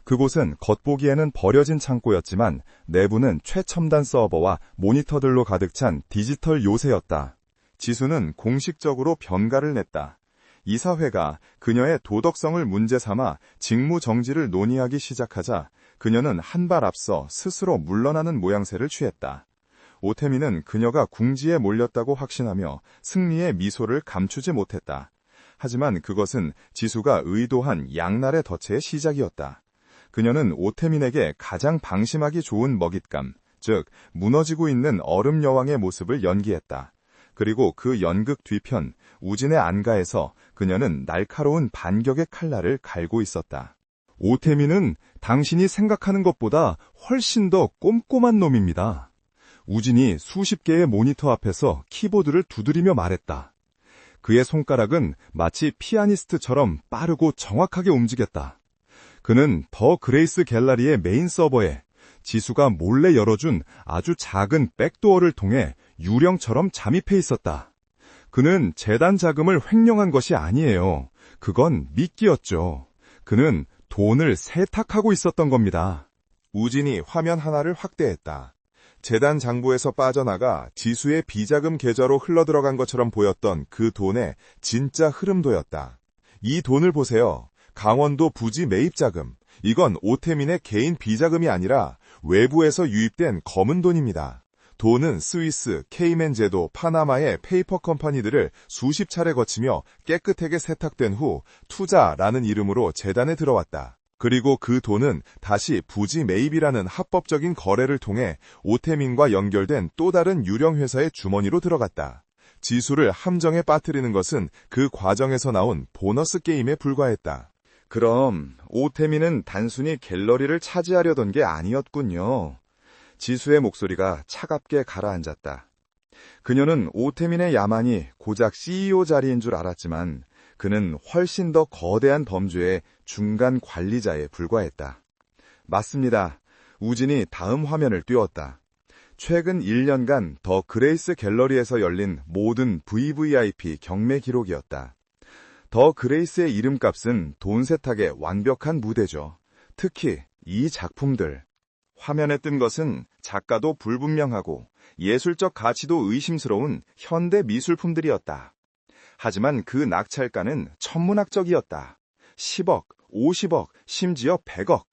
Speaker 1: 그곳은 겉보기에는 버려진 창고였지만 내부는 최첨단 서버와 모니터들로 가득 찬 디지털 요새였다. 지수는 공식적으로 변가를 냈다. 이사회가 그녀의 도덕성을 문제 삼아 직무 정지를 논의하기 시작하자 그녀는 한 발 앞서 스스로 물러나는 모양새를 취했다. 오태미는 그녀가 궁지에 몰렸다고 확신하며 승리의 미소를 감추지 못했다. 하지만 그것은 지수가 의도한 양날의 덫의 시작이었다. 그녀는 오태민에게 가장 방심하기 좋은 먹잇감, 즉 무너지고 있는 얼음 여왕의 모습을 연기했다. 그리고 그 연극 뒤편 우진의 안가에서 그녀는 날카로운 반격의 칼날을 갈고 있었다. 오태민은 당신이 생각하는 것보다 훨씬 더 꼼꼼한 놈입니다. 우진이 수십 개의 모니터 앞에서 키보드를 두드리며 말했다. 그의 손가락은 마치 피아니스트처럼 빠르고 정확하게 움직였다. 그는 더 그레이스 갤러리의 메인 서버에 지수가 몰래 열어준 아주 작은 백도어를 통해 유령처럼 잠입해 있었다. 그는 재단 자금을 횡령한 것이 아니에요. 그건 미끼였죠. 그는 돈을 세탁하고 있었던 겁니다. 우진이 화면 하나를 확대했다. 재단 장부에서 빠져나가 지수의 비자금 계좌로 흘러들어간 것처럼 보였던 그 돈의 진짜 흐름도였다. 이 돈을 보세요. 강원도 부지 매입자금. 이건 오태민의 개인 비자금이 아니라 외부에서 유입된 검은 돈입니다. 돈은 스위스, 케이맨 제도, 파나마의 페이퍼 컴퍼니들을 수십 차례 거치며 깨끗하게 세탁된 후 투자라는 이름으로 재단에 들어왔다. 그리고 그 돈은 다시 부지 매입이라는 합법적인 거래를 통해 오태민과 연결된 또 다른 유령 회사의 주머니로 들어갔다. 지수를 함정에 빠뜨리는 것은 그 과정에서 나온 보너스 게임에 불과했다. 그럼 오태민은 단순히 갤러리를 차지하려던 게 아니었군요. 지수의 목소리가 차갑게 가라앉았다. 그녀는 오태민의 야만이 고작 CEO 자리인 줄 알았지만 그는 훨씬 더 거대한 범죄의 중간 관리자에 불과했다. 맞습니다. 우진이 다음 화면을 띄웠다. 최근 1년간 더 그레이스 갤러리에서 열린 모든 VVIP 경매 기록이었다. 더 그레이스의 이름값은 돈 세탁의 완벽한 무대죠. 특히 이 작품들. 화면에 뜬 것은 작가도 불분명하고 예술적 가치도 의심스러운 현대 미술품들이었다. 하지만 그 낙찰가는 천문학적이었다. 10억, 50억, 심지어 100억.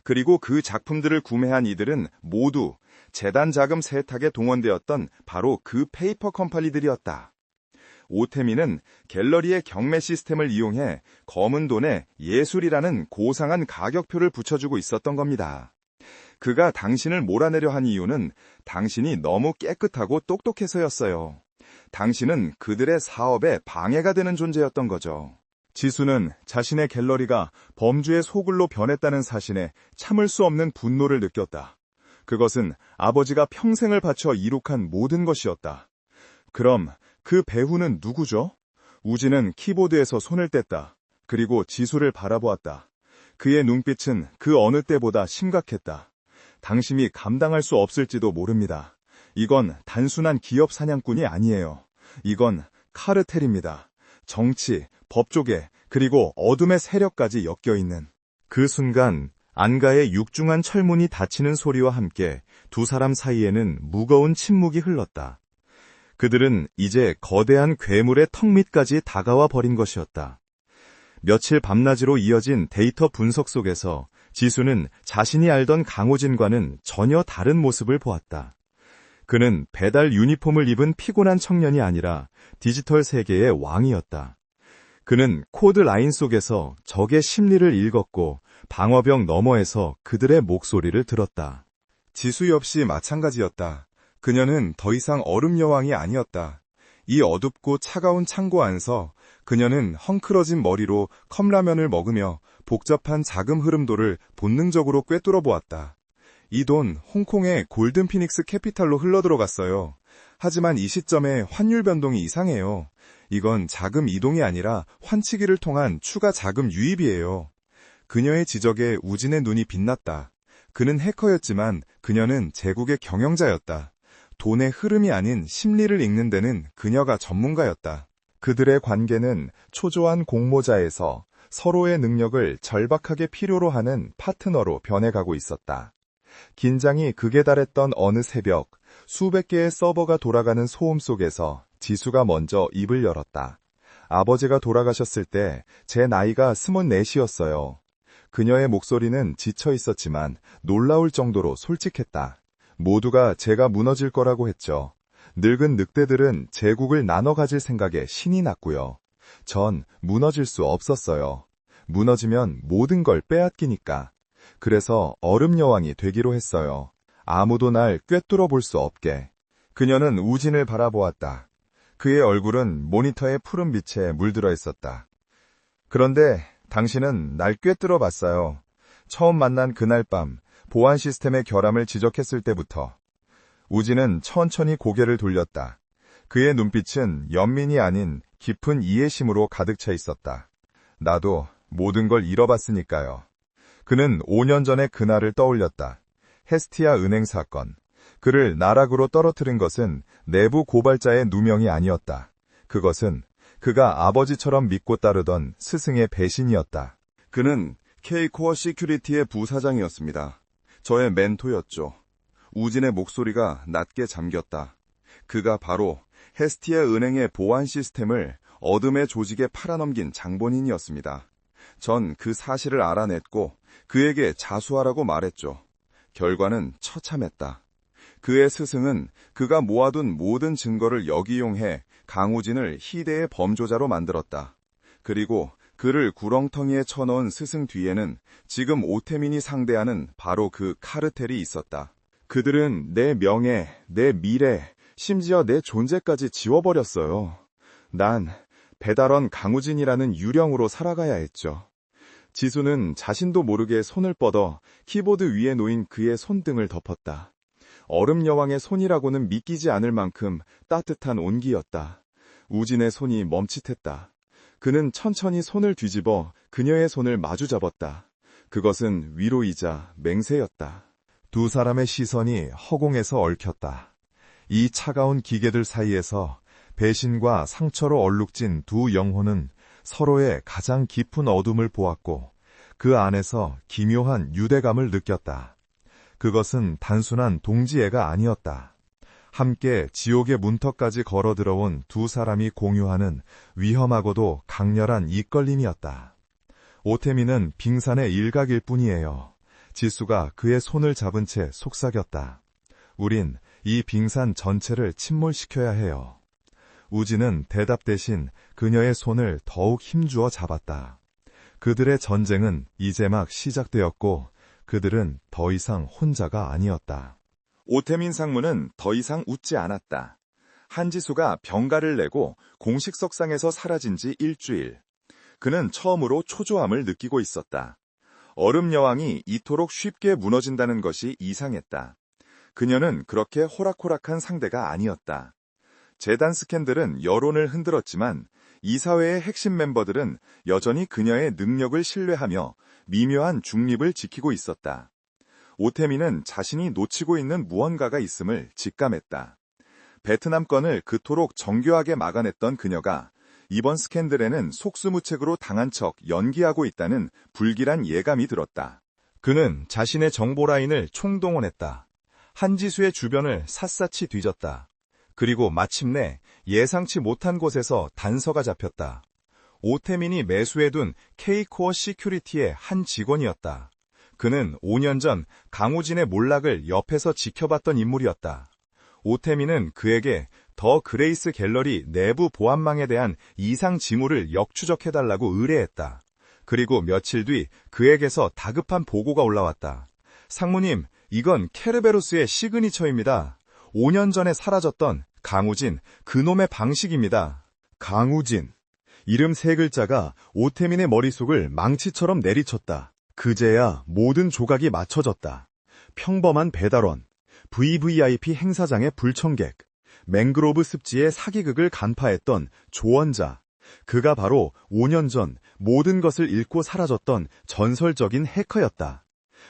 Speaker 1: 그리고 그 작품들을 구매한 이들은 모두 재단 자금 세탁에 동원되었던 바로 그 페이퍼 컴퍼니들이었다. 오태민은 갤러리의 경매 시스템을 이용해 검은 돈에 예술이라는 고상한 가격표를 붙여주고 있었던 겁니다. 그가 당신을 몰아내려 한 이유는 당신이 너무 깨끗하고 똑똑해서였어요. 당신은 그들의 사업에 방해가 되는 존재였던 거죠. 지수는 자신의 갤러리가 범주의 소굴로 변했다는 사실에 참을 수 없는 분노를 느꼈다. 그것은 아버지가 평생을 바쳐 이룩한 모든 것이었다.
Speaker 2: 그럼 그 배후는 누구죠? 우진은 키보드에서 손을 뗐다. 그리고 지수를 바라보았다. 그의 눈빛은 그 어느 때보다 심각했다. 당신이 감당할 수 없을지도 모릅니다. 이건 단순한 기업 사냥꾼이 아니에요. 이건 카르텔입니다. 정치, 법조계, 그리고 어둠의 세력까지 엮여있는. 그 순간 안가의 육중한 철문이 닫히는 소리와 함께 두 사람 사이에는 무거운 침묵이 흘렀다. 그들은 이제 거대한 괴물의 턱 밑까지 다가와 버린 것이었다. 며칠 밤낮으로 이어진 데이터 분석 속에서 지수는 자신이 알던 강호진과는 전혀 다른 모습을 보았다. 그는 배달 유니폼을 입은 피곤한 청년이 아니라 디지털 세계의 왕이었다. 그는 코드 라인 속에서 적의 심리를 읽었고 방어벽 너머에서 그들의 목소리를 들었다.
Speaker 1: 지수 역시 마찬가지였다. 그녀는 더 이상 얼음 여왕이 아니었다. 이 어둡고 차가운 창고 안서 그녀는 헝클어진 머리로 컵라면을 먹으며 복잡한 자금 흐름도를 본능적으로 꿰뚫어 보았다. 이 돈 홍콩의 골든 피닉스 캐피탈로 흘러들어갔어요. 하지만 이 시점에 환율 변동이 이상해요. 이건 자금 이동이 아니라 환치기를 통한 추가 자금 유입이에요. 그녀의 지적에 우진의 눈이 빛났다. 그는 해커였지만 그녀는 제국의 경영자였다. 돈의 흐름이 아닌 심리를 읽는 데는 그녀가 전문가였다. 그들의 관계는 초조한 공모자에서 서로의 능력을 절박하게 필요로 하는 파트너로 변해가고 있었다. 긴장이 극에 달했던 어느 새벽, 수백 개의 서버가 돌아가는 소음 속에서 지수가 먼저 입을 열었다. 아버지가 돌아가셨을 때 제 나이가 24이었어요. 그녀의 목소리는 지쳐 있었지만 놀라울 정도로 솔직했다. 모두가 제가 무너질 거라고 했죠. 늙은 늑대들은 제국을 나눠 가질 생각에 신이 났고요. 전 무너질 수 없었어요. 무너지면 모든 걸 빼앗기니까. 그래서 얼음 여왕이 되기로 했어요. 아무도 날 꿰뚫어 볼 수 없게. 그녀는 우진을 바라보았다. 그의 얼굴은 모니터의 푸른 빛에 물들어 있었다. 그런데 당신은 날 꿰뚫어 봤어요. 처음 만난 그날 밤 보안 시스템의 결함을 지적했을 때부터. 우진은 천천히 고개를 돌렸다. 그의 눈빛은 연민이 아닌 깊은 이해심으로 가득 차 있었다. 나도 모든 걸 잃어봤으니까요. 그는 5년 전의 그날을 떠올렸다. 헤스티아 은행 사건. 그를 나락으로 떨어뜨린 것은 내부 고발자의 누명이 아니었다. 그것은 그가 아버지처럼 믿고 따르던 스승의 배신이었다. 그는 K-코어 시큐리티의 부사장이었습니다. 저의 멘토였죠. 우진의 목소리가 낮게 잠겼다. 그가 바로 헤스티아 은행의 보안 시스템을 어둠의 조직에 팔아넘긴 장본인이었습니다. 전 그 사실을 알아냈고 그에게 자수하라고 말했죠. 결과는 처참했다. 그의 스승은 그가 모아둔 모든 증거를 역이용해 강우진을 희대의 범조자로 만들었다. 그리고 그를 구렁텅이에 쳐넣은 스승 뒤에는 지금 오태민이 상대하는 바로 그 카르텔이 있었다. 그들은 내 명예, 내 미래, 심지어 내 존재까지 지워버렸어요. 난 배달원 강우진이라는 유령으로 살아가야 했죠. 지수는 자신도 모르게 손을 뻗어 키보드 위에 놓인 그의 손등을 덮었다. 얼음 여왕의 손이라고는 믿기지 않을 만큼 따뜻한 온기였다. 우진의 손이 멈칫했다. 그는 천천히 손을 뒤집어 그녀의 손을 마주 잡았다. 그것은 위로이자 맹세였다. 두 사람의 시선이 허공에서 얽혔다. 이 차가운 기계들 사이에서 배신과 상처로 얼룩진 두 영혼은 서로의 가장 깊은 어둠을 보았고 그 안에서 기묘한 유대감을 느꼈다. 그것은 단순한 동지애가 아니었다. 함께 지옥의 문턱까지 걸어 들어온 두 사람이 공유하는 위험하고도 강렬한 이끌림이었다. 오태민은 빙산의 일각일 뿐이에요. 지수가 그의 손을 잡은 채 속삭였다. 우린 이 빙산 전체를 침몰시켜야 해요. 우진은 대답 대신 그녀의 손을 더욱 힘주어 잡았다. 그들의 전쟁은 이제 막 시작되었고 그들은 더 이상 혼자가 아니었다. 오태민 상무는 더 이상 웃지 않았다. 한지수가 병가를 내고 공식 석상에서 사라진 지 일주일. 그는 처음으로 초조함을 느끼고 있었다. 얼음 여왕이 이토록 쉽게 무너진다는 것이 이상했다. 그녀는 그렇게 호락호락한 상대가 아니었다.
Speaker 2: 재단 스캔들은 여론을 흔들었지만 이사회의 핵심 멤버들은 여전히 그녀의 능력을 신뢰하며 미묘한 중립을 지키고 있었다. 오태미는 자신이 놓치고 있는 무언가가 있음을 직감했다. 베트남권을 그토록 정교하게 막아냈던 그녀가 이번 스캔들에는 속수무책으로 당한 척 연기하고 있다는 불길한 예감이 들었다.
Speaker 1: 그는 자신의 정보 라인을 총동원했다. 한지수의 주변을 샅샅이 뒤졌다. 그리고 마침내 예상치 못한 곳에서 단서가 잡혔다. 오태민이 매수해둔 K코어 시큐리티의 한 직원이었다. 그는 5년 전 강우진의 몰락을 옆에서 지켜봤던 인물이었다. 오태민은 그에게 더 그레이스 갤러리 내부 보안망에 대한 이상 징후를 역추적해달라고 의뢰했다. 그리고 며칠 뒤 그에게서 다급한 보고가 올라왔다. 상무님, 이건 케르베로스의 시그니처입니다. 5년 전에 사라졌던 강우진, 그놈의 방식입니다.
Speaker 2: 강우진. 이름 세 글자가 오태민의 머릿속을 망치처럼 내리쳤다. 그제야 모든 조각이 맞춰졌다. 평범한 배달원, VVIP 행사장의 불청객, 맹그로브 습지의 사기극을 간파했던 조언자. 그가 바로 5년 전 모든 것을 잃고 사라졌던 전설적인 해커였다.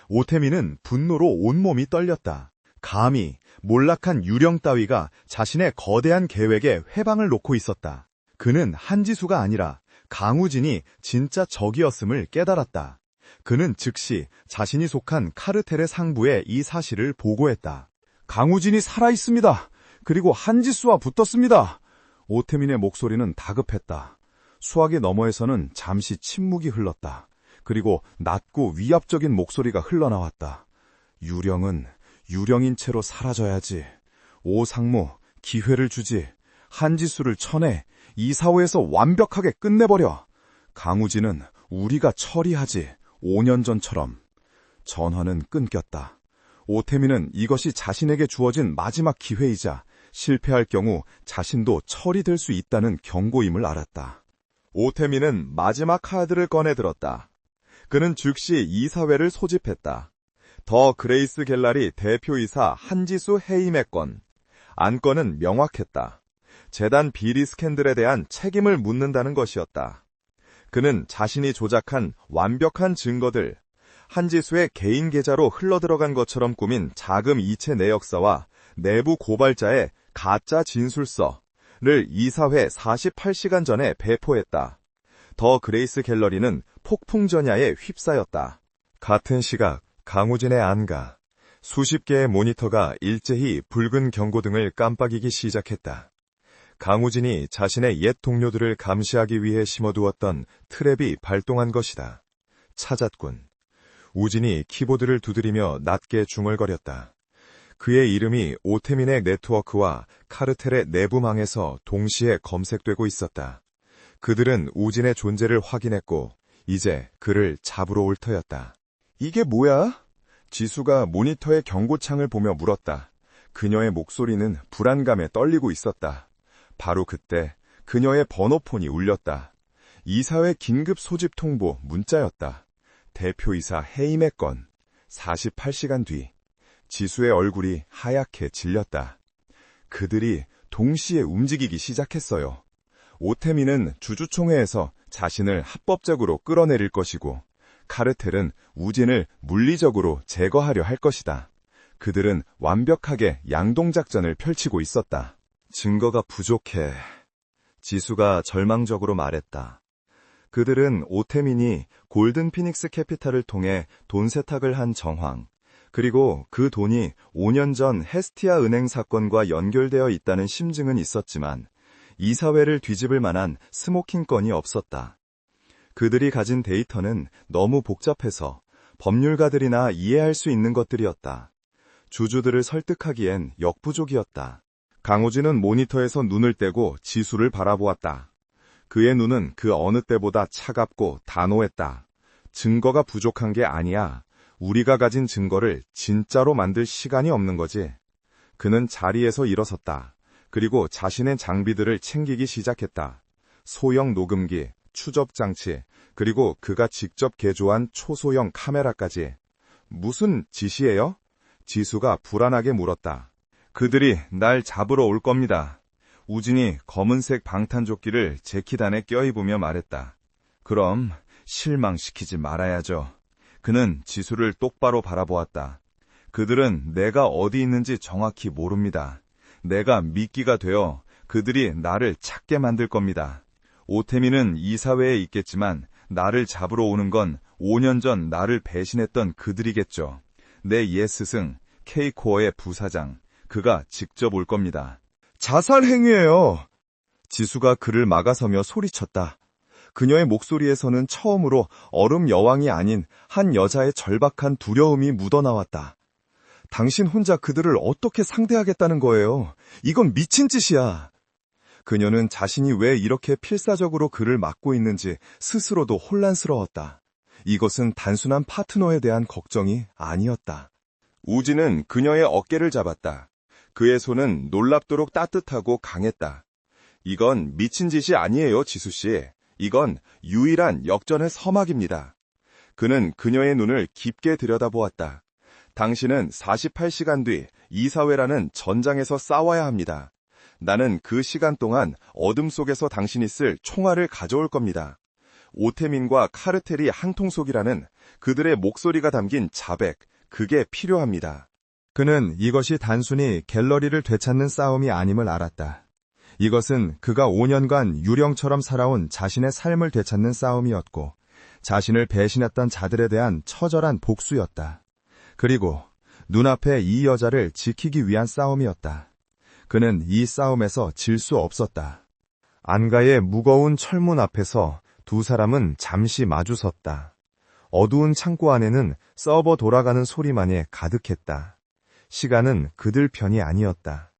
Speaker 2: 오태민은 분노로 온몸이 떨렸다. 감히 몰락한 유령 따위가 자신의 거대한 계획에 회방을 놓고 있었다. 그는 한지수가 아니라 강우진이 진짜 적이었음을 깨달았다. 그는 즉시 자신이 속한 카르텔의 상부에 이 사실을 보고했다. 강우진이 살아있습니다. 그리고 한지수와 붙었습니다. 오태민의 목소리는 다급했다. 수화기 너머에서는 잠시 침묵이 흘렀다. 그리고 낮고 위압적인 목소리가 흘러나왔다. 유령은 유령인 채로 사라져야지. 오 상무, 기회를 주지. 한지수를 쳐내. 이 사회에서 완벽하게 끝내버려. 강우진은 우리가 처리하지. 5년 전처럼. 전화는 끊겼다. 오태민은 이것이 자신에게 주어진 마지막 기회이자 실패할 경우 자신도 처리될 수 있다는 경고임을 알았다. 오태민은 마지막 카드를 꺼내들었다. 그는 즉시 이사회를 소집했다. 더 그레이스 갤러리 대표이사 한지수 해임의 건. 안건은 명확했다. 재단 비리 스캔들에 대한 책임을 묻는다는 것이었다. 그는 자신이 조작한 완벽한 증거들, 한지수의 개인 계좌로 흘러들어간 것처럼 꾸민 자금 이체 내역서와 내부 고발자의 가짜 진술서를 이사회 48시간 전에 배포했다. 더 그레이스 갤러리는 폭풍전야에 휩싸였다. 같은 시각 강우진의 안가. 수십 개의 모니터가 일제히 붉은 경고등을 깜빡이기 시작했다. 강우진이 자신의 옛 동료들을 감시하기 위해 심어두었던 트랩이 발동한 것이다. 찾았군. 우진이 키보드를 두드리며 낮게 중얼거렸다. 그의 이름이 오태민의 네트워크와 카르텔의 내부망에서 동시에 검색되고 있었다. 그들은 우진의 존재를 확인했고 이제 그를 잡으러 올 터였다. 이게 뭐야? 지수가 모니터의 경고창을 보며 물었다. 그녀의 목소리는 불안감에 떨리고 있었다. 바로 그때 그녀의 번호폰이 울렸다. 이사회 긴급 소집 통보 문자였다. 대표이사 해임의 건. 48시간 뒤. 지수의 얼굴이 하얗게 질렸다. 그들이 동시에 움직이기 시작했어요. 오태민은 주주총회에서 자신을 합법적으로 끌어내릴 것이고 카르텔은 우진을 물리적으로 제거하려 할 것이다. 그들은 완벽하게 양동작전을 펼치고 있었다. 증거가 부족해. 지수가 절망적으로 말했다. 그들은 오태민이 골든 피닉스 캐피탈을 통해 돈 세탁을 한 정황, 그리고 그 돈이 5년 전 헤스티아 은행 사건과 연결되어 있다는 심증은 있었지만 이사회를 뒤집을 만한 스모킹 건이 없었다. 그들이 가진 데이터는 너무 복잡해서 법률가들이나 이해할 수 있는 것들이었다. 주주들을 설득하기엔 역부족이었다. 강우진은 모니터에서 눈을 떼고 지수를 바라보았다. 그의 눈은 그 어느 때보다 차갑고 단호했다. 증거가 부족한 게 아니야. 우리가 가진 증거를 진짜로 만들 시간이 없는 거지. 그는 자리에서 일어섰다. 그리고 자신의 장비들을 챙기기 시작했다. 소형 녹음기, 추적장치, 그리고 그가 직접 개조한 초소형 카메라까지. 무슨 짓이에요? 지수가 불안하게 물었다. 그들이 날 잡으러 올 겁니다. 우진이 검은색 방탄조끼를 재킷 안에 껴입으며 말했다. 그럼 실망시키지 말아야죠. 그는 지수를 똑바로 바라보았다. 그들은 내가 어디 있는지 정확히 모릅니다. 내가 미끼가 되어 그들이 나를 찾게 만들 겁니다. 오태민은 이사회에 있겠지만 나를 잡으러 오는 건 5년 전 나를 배신했던 그들이겠죠. 내 옛 스승 K코어의 부사장, 그가 직접 올 겁니다. 자살 행위예요. 지수가 그를 막아서며 소리쳤다. 그녀의 목소리에서는 처음으로 얼음 여왕이 아닌 한 여자의 절박한 두려움이 묻어나왔다. 당신 혼자 그들을 어떻게 상대하겠다는 거예요? 이건 미친 짓이야. 그녀는 자신이 왜 이렇게 필사적으로 그를 막고 있는지 스스로도 혼란스러웠다. 이것은 단순한 파트너에 대한 걱정이 아니었다. 우진은 그녀의 어깨를 잡았다. 그의 손은 놀랍도록 따뜻하고 강했다. 이건 미친 짓이 아니에요, 지수씨. 이건 유일한 역전의 서막입니다. 그는 그녀의 눈을 깊게 들여다보았다. 당신은 48시간 뒤 이사회라는 전장에서 싸워야 합니다. 나는 그 시간 동안 어둠 속에서 당신이 쓸 총알을 가져올 겁니다. 오태민과 카르텔이 한통속이라는 그들의 목소리가 담긴 자백, 그게 필요합니다.
Speaker 1: 그는 이것이 단순히 갤러리를 되찾는 싸움이 아님을 알았다. 이것은 그가 5년간 유령처럼 살아온 자신의 삶을 되찾는 싸움이었고, 자신을 배신했던 자들에 대한 처절한 복수였다. 그리고 눈앞에 이 여자를 지키기 위한 싸움이었다. 그는 이 싸움에서 질 수 없었다. 안가의 무거운 철문 앞에서 두 사람은 잠시 마주섰다. 어두운 창고 안에는 서버 돌아가는 소리만이 가득했다. 시간은 그들 편이 아니었다.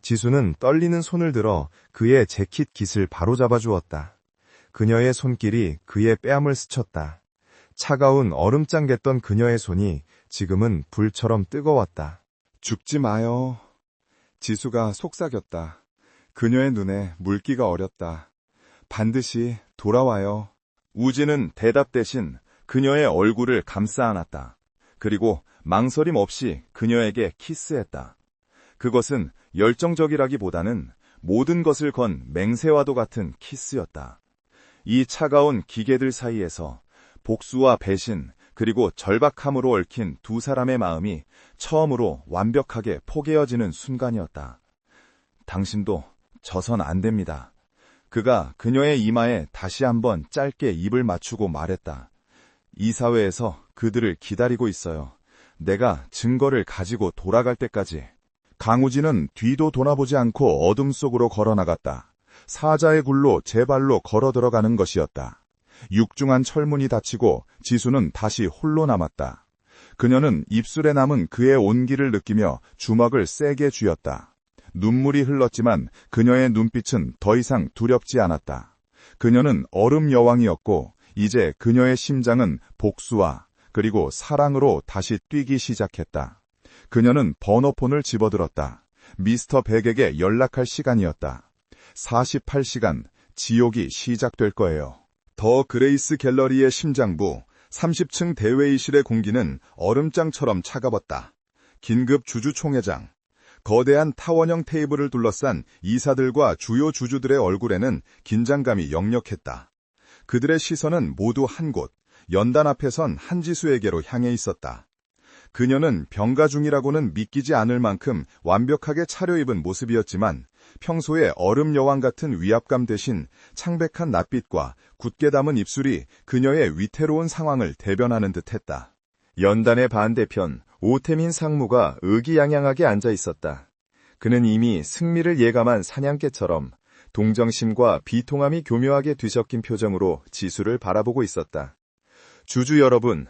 Speaker 1: 지수는 떨리는 손을 들어 그의 재킷 깃을 바로잡아 주었다. 그녀의 손길이 그의 뺨을 스쳤다. 차가운 얼음장겠던 그녀의 손이 지금은 불처럼 뜨거웠다.
Speaker 2: 죽지 마요. 지수가 속삭였다. 그녀의 눈에 물기가 어렸다. 반드시 돌아와요. 우진은 대답 대신 그녀의 얼굴을 감싸 안았다. 그리고 망설임 없이 그녀에게 키스했다. 그것은 열정적이라기보다는 모든 것을 건 맹세와도 같은 키스였다. 이 차가운 기계들 사이에서 복수와 배신, 그리고 절박함으로 얽힌 두 사람의 마음이 처음으로 완벽하게 포개어지는 순간이었다. 당신도 져선 안 됩니다. 그가 그녀의 이마에 다시 한번 짧게 입을 맞추고 말했다. 이사회에서 그들을 기다리고 있어요. 내가 증거를 가지고 돌아갈 때까지. 강우진은 뒤도 돌아보지 않고 어둠 속으로 걸어나갔다. 사자의 굴로 제 발로 걸어 들어가는 것이었다. 육중한 철문이 닫히고 지수는 다시 홀로 남았다. 그녀는 입술에 남은 그의 온기를 느끼며 주먹을 세게 쥐었다. 눈물이 흘렀지만 그녀의 눈빛은 더 이상 두렵지 않았다. 그녀는 얼음 여왕이었고 이제 그녀의 심장은 복수와 그리고 사랑으로 다시 뛰기 시작했다. 그녀는 번호폰을 집어들었다. 미스터 백에게 연락할 시간이었다. 48시간, 지옥이 시작될 거예요. 더 그레이스 갤러리의 심장부 30층 대회의실의 공기는 얼음장처럼 차가웠다. 긴급 주주총회장, 거대한 타원형 테이블을 둘러싼 이사들과 주요 주주들의 얼굴에는 긴장감이 역력했다. 그들의 시선은 모두 한 곳, 연단 앞에 선 한지수에게로 향해 있었다. 그녀는 병가 중이라고는 믿기지 않을 만큼 완벽하게 차려입은 모습이었지만 평소에 얼음 여왕 같은 위압감 대신 창백한 낯빛과 굳게 담은 입술이 그녀의 위태로운 상황을 대변하는 듯했다. 연단의 반대편 오태민 상무가 의기양양하게 앉아 있었다. 그는 이미 승리를 예감한 사냥개처럼 동정심과 비통함이 교묘하게 뒤섞인 표정으로 지수를 바라보고 있었다. 주주 여러분,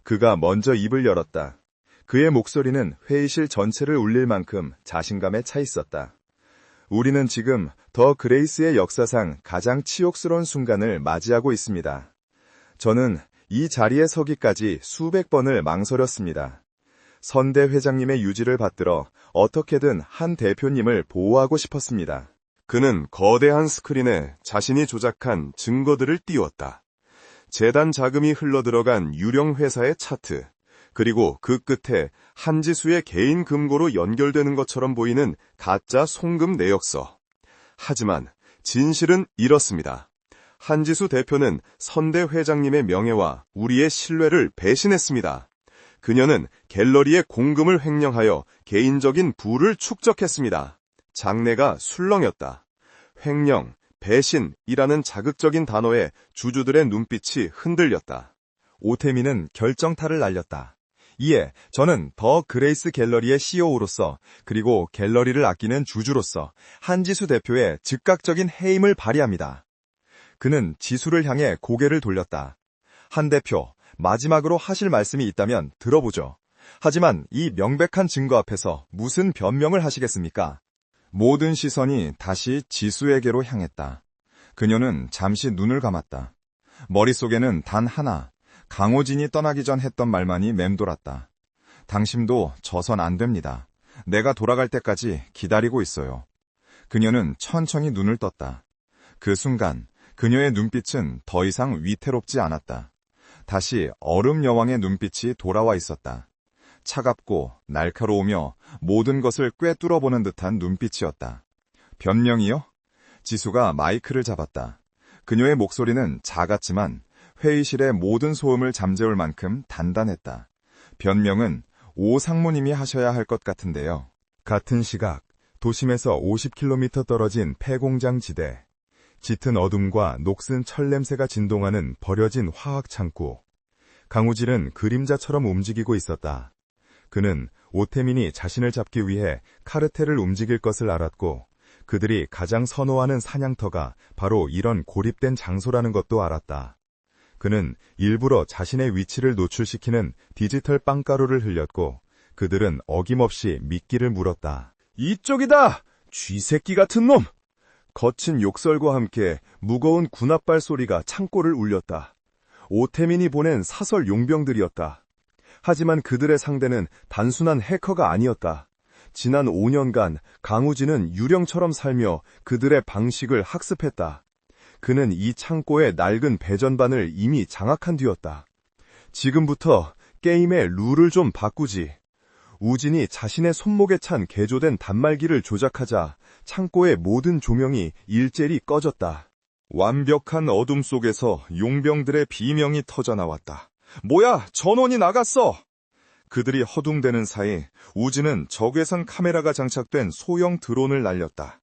Speaker 2: 그가 먼저 입을 열었다. 그의 목소리는 회의실 전체를 울릴 만큼 자신감에 차 있었다. 우리는 지금 더 그레이스의 역사상 가장 치욕스러운 순간을 맞이하고 있습니다. 저는 이 자리에 서기까지 수백 번을 망설였습니다. 선대 회장님의 유지를 받들어 어떻게든 한 대표님을 보호하고 싶었습니다. 그는 거대한 스크린에 자신이 조작한 증거들을 띄웠다. 재단 자금이 흘러들어간 유령 회사의 차트, 그리고 그 끝에 한지수의 개인 금고로 연결되는 것처럼 보이는 가짜 송금 내역서. 하지만 진실은 이렇습니다. 한지수 대표는 선대 회장님의 명예와 우리의 신뢰를 배신했습니다. 그녀는 갤러리의 공금을 횡령하여 개인적인 부를 축적했습니다. 장래가 술렁였다. 횡령, 배신이라는 자극적인 단어에 주주들의 눈빛이 흔들렸다.
Speaker 1: 오태민은 결정타를 날렸다. 이에 저는 더 그레이스 갤러리의 CEO로서 그리고 갤러리를 아끼는 주주로서 한지수 대표의 즉각적인 해임을 발휘합니다. 그는 지수를 향해 고개를 돌렸다. 한 대표, 마지막으로 하실 말씀이 있다면 들어보죠. 하지만 이 명백한 증거 앞에서 무슨 변명을 하시겠습니까? 모든 시선이 다시 지수에게로 향했다. 그녀는 잠시 눈을 감았다. 머릿속에는 단 하나, 강호진이 떠나기 전 했던 말만이 맴돌았다. 당신도 져선 안 됩니다. 내가 돌아갈 때까지 기다리고 있어요. 그녀는 천천히 눈을 떴다. 그 순간 그녀의 눈빛은 더 이상 위태롭지 않았다. 다시 얼음 여왕의 눈빛이 돌아와 있었다. 차갑고 날카로우며 모든 것을 꿰뚫어보는 듯한 눈빛이었다. 변명이요? 지수가 마이크를 잡았다. 그녀의 목소리는 작았지만 회의실의 모든 소음을 잠재울 만큼 단단했다. 변명은 오 상무님이 하셔야 할 것 같은데요. 같은 시각, 도심에서 50km 떨어진 폐공장 지대. 짙은 어둠과 녹슨 철 냄새가 진동하는 버려진 화학 창고. 강우질은 그림자처럼 움직이고 있었다. 그는 오태민이 자신을 잡기 위해 카르텔을 움직일 것을 알았고 그들이 가장 선호하는 사냥터가 바로 이런 고립된 장소라는 것도 알았다. 그는 일부러 자신의 위치를 노출시키는 디지털 빵가루를 흘렸고 그들은 어김없이 미끼를 물었다. 이쪽이다! 쥐새끼 같은 놈! 거친 욕설과 함께 무거운 군합발 소리가 창고를 울렸다. 오태민이 보낸 사설 용병들이었다. 하지만 그들의 상대는 단순한 해커가 아니었다. 지난 5년간 강우진은 유령처럼 살며 그들의 방식을 학습했다. 그는 이 창고의 낡은 배전반을 이미 장악한 뒤였다. 지금부터 게임의 룰을 좀 바꾸지. 우진이 자신의 손목에 찬 개조된 단말기를 조작하자 창고의 모든 조명이 일제히 꺼졌다. 완벽한 어둠 속에서 용병들의 비명이 터져나왔다. 뭐야, 전원이 나갔어! 그들이 허둥대는 사이 우진은 적외선 카메라가 장착된 소형 드론을 날렸다.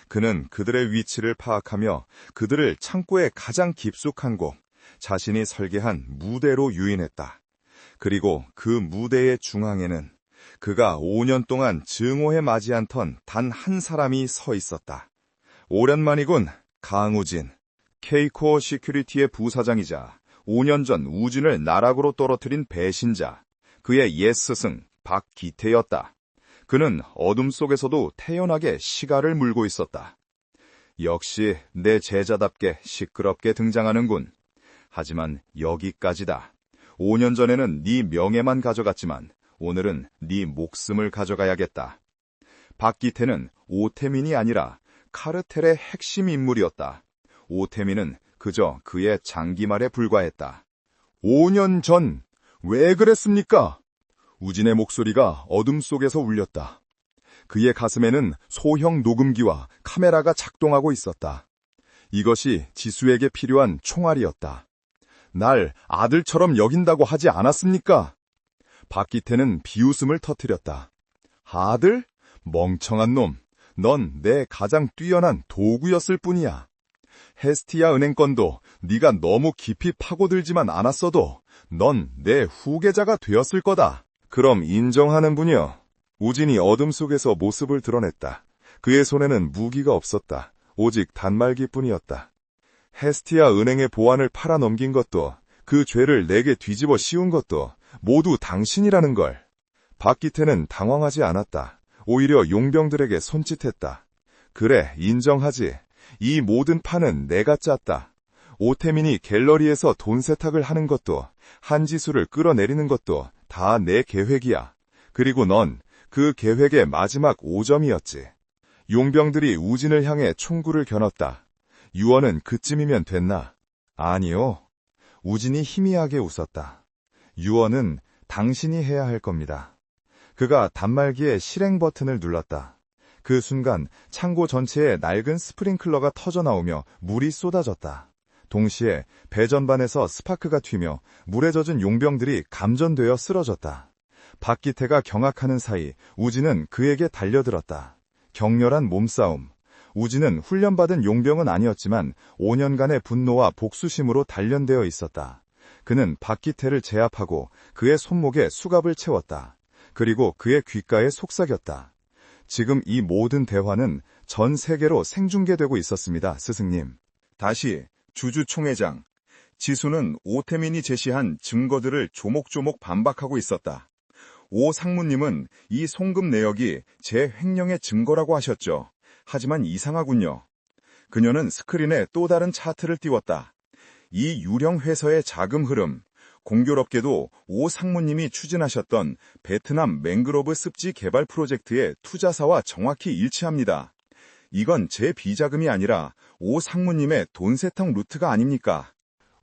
Speaker 1: 그는 그들의 위치를 파악하며 그들을 창고의 가장 깊숙한 곳, 자신이 설계한 무대로 유인했다. 그리고 그 무대의 중앙에는 그가 5년 동안 증오에 맞이 않던 단 한 사람이 서 있었다. 오랜만이군, 강우진. K코어 시큐리티의 부사장이자 5년 전 우진을 나락으로 떨어뜨린 배신자, 그의 옛 스승 박기태였다. 그는 어둠 속에서도 태연하게 시가를 물고 있었다. 역시 내 제자답게 시끄럽게 등장하는군. 하지만 여기까지다. 5년 전에는 네 명예만 가져갔지만 오늘은 네 목숨을 가져가야겠다. 박기태는 오태민이 아니라 카르텔의 핵심 인물이었다. 오태민은 그저 그의 장기말에 불과했다. 5년 전, 왜 그랬습니까? 우진의 목소리가 어둠 속에서 울렸다. 그의 가슴에는 소형 녹음기와 카메라가 작동하고 있었다. 이것이 지수에게 필요한 총알이었다. 날 아들처럼 여긴다고 하지 않았습니까? 박기태는 비웃음을 터뜨렸다. 아들? 멍청한 놈. 넌 내 가장 뛰어난 도구였을 뿐이야. 헤스티아 은행 건도 네가 너무 깊이 파고들지만 않았어도 넌 내 후계자가 되었을 거다. 그럼 인정하는군요. 우진이 어둠 속에서 모습을 드러냈다. 그의 손에는 무기가 없었다. 오직 단말기뿐이었다. 헤스티아 은행의 보안을 팔아넘긴 것도 그 죄를 내게 뒤집어 씌운 것도 모두 당신이라는 걸. 박기태는 당황하지 않았다. 오히려 용병들에게 손짓했다. 그래, 인정하지. 이 모든 판은 내가 짰다. 오태민이 갤러리에서 돈 세탁을 하는 것도 한지수를 끌어내리는 것도 다 내 계획이야. 그리고 넌 그 계획의 마지막 5점이었지. 용병들이 우진을 향해 총구를 겨눴다. 유언은 그쯤이면 됐나? 아니요. 우진이 희미하게 웃었다. 유언은 당신이 해야 할 겁니다. 그가 단말기의 실행 버튼을 눌렀다. 그 순간 창고 전체에 낡은 스프링클러가 터져나오며 물이 쏟아졌다. 동시에 배 전반에서 스파크가 튀며 물에 젖은 용병들이 감전되어 쓰러졌다. 박기태가 경악하는 사이 우진은 그에게 달려들었다. 격렬한 몸싸움. 우진은 훈련받은 용병은 아니었지만 5년간의 분노와 복수심으로 단련되어 있었다. 그는 박기태를 제압하고 그의 손목에 수갑을 채웠다. 그리고 그의 귓가에 속삭였다. 지금 이 모든 대화는 전 세계로 생중계되고 있었습니다, 스승님.
Speaker 2: 다시 주주 총회장. 지수는 오태민이 제시한 증거들을 조목조목 반박하고 있었다. 오 상무님은 이 송금 내역이 제 횡령의 증거라고 하셨죠. 하지만 이상하군요. 그녀는 스크린에 또 다른 차트를 띄웠다. 이 유령 회사의 자금 흐름, 공교롭게도 오 상무님이 추진하셨던 베트남 맹그로브 습지 개발 프로젝트의 투자사와 정확히 일치합니다. 이건 제 비자금이 아니라 오 상무님의 돈 세탁 루트가 아닙니까?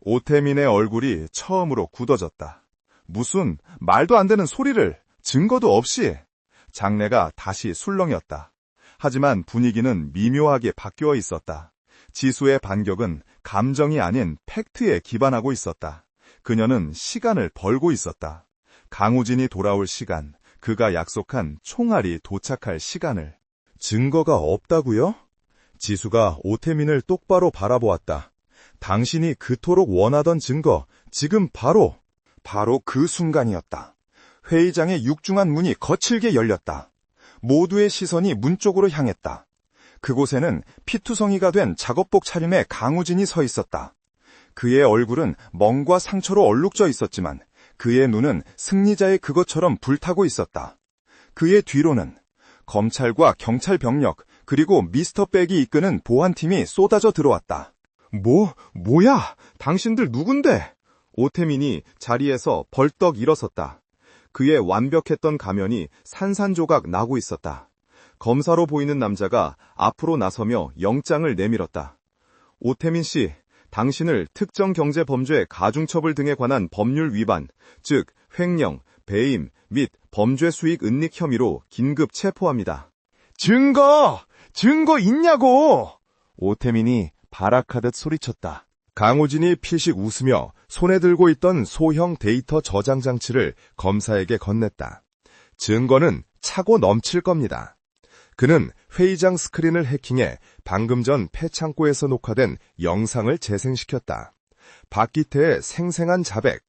Speaker 1: 오태민의 얼굴이 처음으로 굳어졌다. 무슨 말도 안 되는 소리를, 증거도 없이. 장내가 다시 술렁였다. 하지만 분위기는 미묘하게 바뀌어 있었다. 지수의 반격은 감정이 아닌 팩트에 기반하고 있었다. 그녀는 시간을 벌고 있었다. 강우진이 돌아올 시간, 그가 약속한 총알이 도착할 시간을. 증거가 없다고요? 지수가 오태민을 똑바로 바라보았다. 당신이 그토록 원하던 증거, 지금 바로 그 순간이었다. 회의장의 육중한 문이 거칠게 열렸다. 모두의 시선이 문 쪽으로 향했다. 그곳에는 피투성이가 된 작업복 차림의 강우진이 서 있었다. 그의 얼굴은 멍과 상처로 얼룩져 있었지만 그의 눈은 승리자의 그것처럼 불타고 있었다. 그의 뒤로는 검찰과 경찰 병력 그리고 미스터 백이 이끄는 보안팀이 쏟아져 들어왔다. 뭐야? 당신들 누군데? 오태민이 자리에서 벌떡 일어섰다. 그의 완벽했던 가면이 산산조각 나고 있었다. 검사로 보이는 남자가 앞으로 나서며 영장을 내밀었다. 오태민 씨, 당신을 특정 경제 범죄 가중처벌 등에 관한 법률 위반, 즉 횡령, 배임 및 범죄 수익 은닉 혐의로 긴급 체포합니다. 증거 있냐고! 오태민이 발악하듯 소리쳤다. 강우진이 필식 웃으며 손에 들고 있던 소형 데이터 저장 장치를 검사에게 건넸다. 증거는 차고 넘칠 겁니다. 그는 회의장 스크린을 해킹해 방금 전 폐창고에서 녹화된 영상을 재생시켰다. 박기태의 생생한 자백.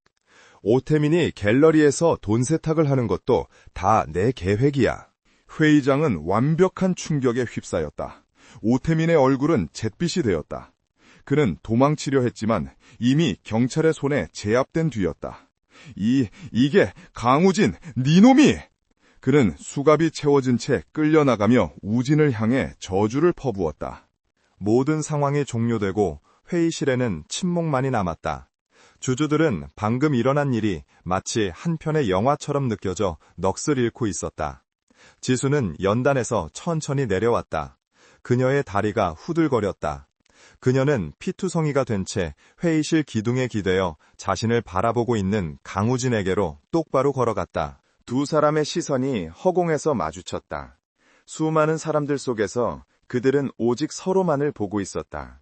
Speaker 1: 오태민이 갤러리에서 돈 세탁을 하는 것도 다 내 계획이야. 회의장은 완벽한 충격에 휩싸였다. 오태민의 얼굴은 잿빛이 되었다. 그는 도망치려 했지만 이미 경찰의 손에 제압된 뒤였다. 이게 강우진, 니놈이! 그는 수갑이 채워진 채 끌려나가며 우진을 향해 저주를 퍼부었다. 모든 상황이 종료되고 회의실에는 침묵만이 남았다. 주주들은 방금 일어난 일이 마치 한 편의 영화처럼 느껴져 넋을 잃고 있었다. 지수는 연단에서 천천히 내려왔다. 그녀의 다리가 후들거렸다. 그녀는 피투성이가 된 채 회의실 기둥에 기대어 자신을 바라보고 있는 강우진에게로 똑바로 걸어갔다. 두 사람의 시선이 허공에서 마주쳤다. 수많은 사람들 속에서 그들은 오직 서로만을 보고 있었다.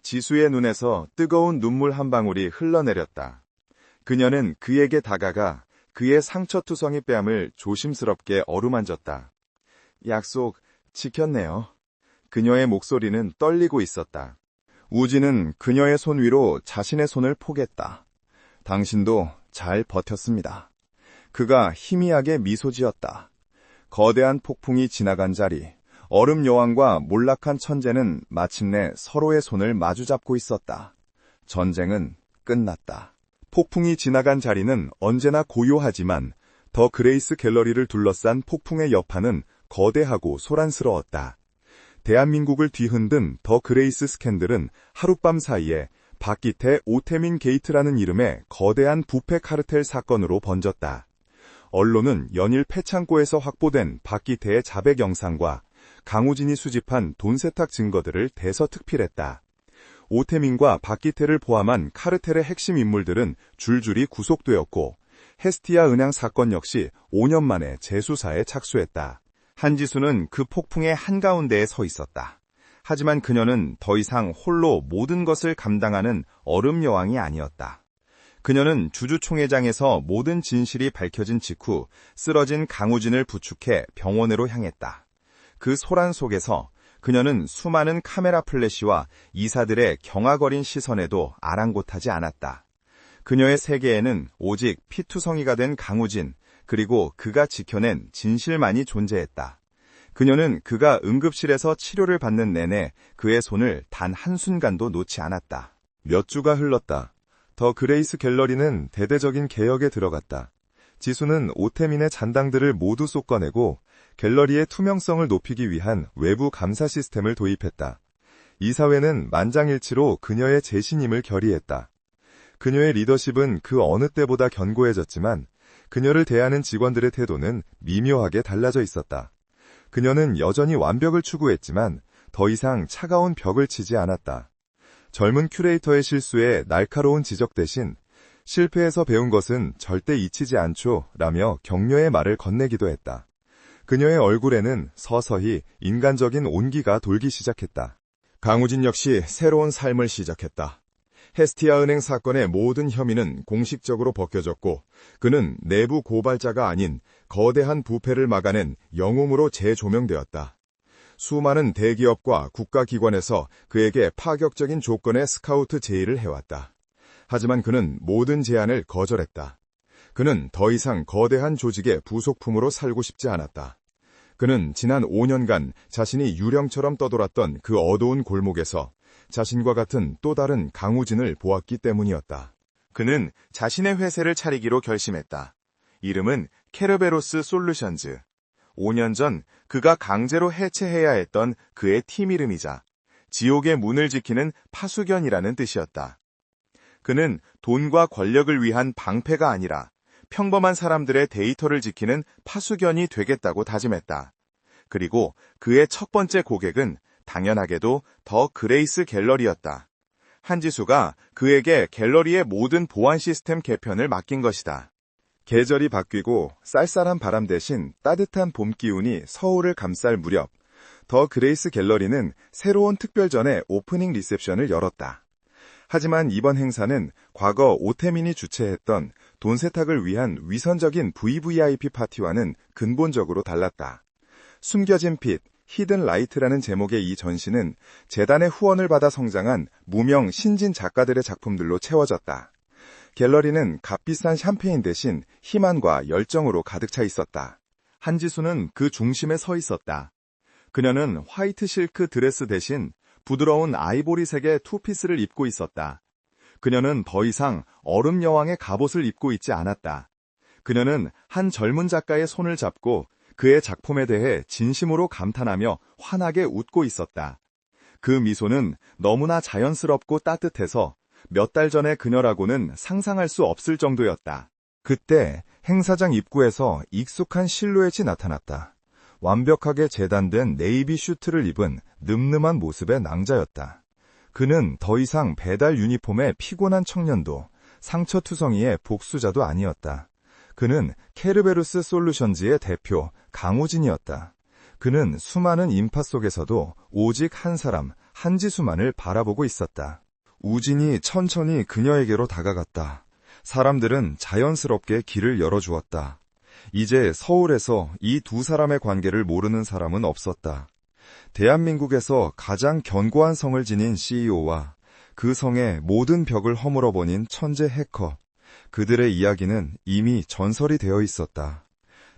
Speaker 1: 지수의 눈에서 뜨거운 눈물 한 방울이 흘러내렸다. 그녀는 그에게 다가가 그의 상처투성이 뺨을 조심스럽게 어루만졌다. 약속 지켰네요. 그녀의 목소리는 떨리고 있었다. 우진은 그녀의 손 위로 자신의 손을 포겠다. 당신도 잘 버텼습니다. 그가 희미하게 미소 지었다. 거대한 폭풍이 지나간 자리, 얼음 여왕과 몰락한 천재는 마침내 서로의 손을 마주잡고 있었다. 전쟁은 끝났다. 폭풍이 지나간 자리는 언제나 고요하지만 더 그레이스 갤러리를 둘러싼 폭풍의 여파는 거대하고 소란스러웠다. 대한민국을 뒤흔든 더 그레이스 스캔들은 하룻밤 사이에 박기태 오태민 게이트라는 이름의 거대한 부패 카르텔 사건으로 번졌다. 언론은 연일 폐창고에서 확보된 박기태의 자백 영상과 강우진이 수집한 돈 세탁 증거들을 대서특필했다. 오태민과 박기태를 포함한 카르텔의 핵심 인물들은 줄줄이 구속되었고 헤스티아 은행 사건 역시 5년 만에 재수사에 착수했다.
Speaker 2: 한지수는 그 폭풍의 한가운데에 서 있었다. 하지만 그녀는 더 이상 홀로 모든 것을 감당하는 얼음 여왕이 아니었다. 그녀는 주주총회장에서 모든 진실이 밝혀진 직후 쓰러진 강우진을 부축해 병원으로 향했다. 그 소란 속에서 그녀는 수많은 카메라 플래시와 이사들의 경악어린 시선에도 아랑곳하지 않았다. 그녀의 세계에는 오직 피투성이가 된 강우진, 그리고 그가 지켜낸 진실만이 존재했다. 그녀는 그가 응급실에서 치료를 받는 내내 그의 손을 단 한순간도 놓지 않았다.
Speaker 1: 몇 주가 흘렀다. 더 그레이스 갤러리는 대대적인 개혁에 들어갔다. 지수는 오태민의 잔당들을 모두 쏟아내고 갤러리의 투명성을 높이기 위한 외부 감사 시스템을 도입했다. 이사회는 만장일치로 그녀의 재신임을 결의했다. 그녀의 리더십은 그 어느 때보다 견고해졌지만 그녀를 대하는 직원들의 태도는 미묘하게 달라져 있었다. 그녀는 여전히 완벽을 추구했지만 더 이상 차가운 벽을 치지 않았다. 젊은 큐레이터의 실수에 날카로운 지적 대신 실패에서 배운 것은 절대 잊히지 않죠 라며 격려의 말을 건네기도 했다. 그녀의 얼굴에는 서서히 인간적인 온기가 돌기 시작했다.
Speaker 2: 강우진 역시 새로운 삶을 시작했다. 헤스티아 은행 사건의 모든 혐의는 공식적으로 벗겨졌고 그는 내부 고발자가 아닌 거대한 부패를 막아낸 영웅으로 재조명되었다. 수많은 대기업과 국가기관에서 그에게 파격적인 조건의 스카우트 제의를 해왔다. 하지만 그는 모든 제안을 거절했다. 그는 더 이상 거대한 조직의 부속품으로 살고 싶지 않았다. 그는 지난 5년간 자신이 유령처럼 떠돌았던 그 어두운 골목에서 자신과 같은 또 다른 강우진을 보았기 때문이었다. 그는 자신의 회사를 차리기로 결심했다. 이름은 케르베로스 솔루션즈. 5년 전 그가 강제로 해체해야 했던 그의 팀 이름이자 지옥의 문을 지키는 파수견이라는 뜻이었다. 그는 돈과 권력을 위한 방패가 아니라 평범한 사람들의 데이터를 지키는 파수견이 되겠다고 다짐했다. 그리고 그의 첫 번째 고객은 당연하게도 더 그레이스 갤러리였다. 한지수가 그에게 갤러리의 모든 보안 시스템 개편을 맡긴 것이다. 계절이 바뀌고 쌀쌀한 바람 대신 따뜻한 봄 기운이 서울을 감쌀 무렵, 더 그레이스 갤러리는 새로운 특별전의 오프닝 리셉션을 열었다. 하지만 이번 행사는 과거 오태민이 주최했던 돈 세탁을 위한 위선적인 VVIP 파티와는 근본적으로 달랐다. 숨겨진 빛, 히든 라이트라는 제목의 이 전시는 재단의 후원을 받아 성장한 무명 신진 작가들의 작품들로 채워졌다. 갤러리는 값비싼 샴페인 대신 희망과 열정으로 가득 차 있었다. 한지수는 그 중심에 서 있었다. 그녀는 화이트 실크 드레스 대신 부드러운 아이보리색의 투피스를 입고 있었다. 그녀는 더 이상 얼음 여왕의 갑옷을 입고 있지 않았다. 그녀는 한 젊은 작가의 손을 잡고 그의 작품에 대해 진심으로 감탄하며 환하게 웃고 있었다. 그 미소는 너무나 자연스럽고 따뜻해서 몇 달 전의 그녀라고는 상상할 수 없을 정도였다. 그때 행사장 입구에서 익숙한 실루엣이 나타났다. 완벽하게 재단된 네이비 슈트를 입은 늠름한 모습의 낭자였다. 그는 더 이상 배달 유니폼의 피곤한 청년도 상처투성이의 복수자도 아니었다. 그는 케르베루스 솔루션즈의 대표 강우진이었다. 그는 수많은 인파 속에서도 오직 한 사람, 한지수만을 바라보고 있었다. 우진이 천천히 그녀에게로 다가갔다. 사람들은 자연스럽게 길을 열어주었다. 이제 서울에서 이 두 사람의 관계를 모르는 사람은 없었다. 대한민국에서 가장 견고한 성을 지닌 CEO와 그 성의 모든 벽을 허물어버린 천재 해커. 그들의 이야기는 이미 전설이 되어 있었다.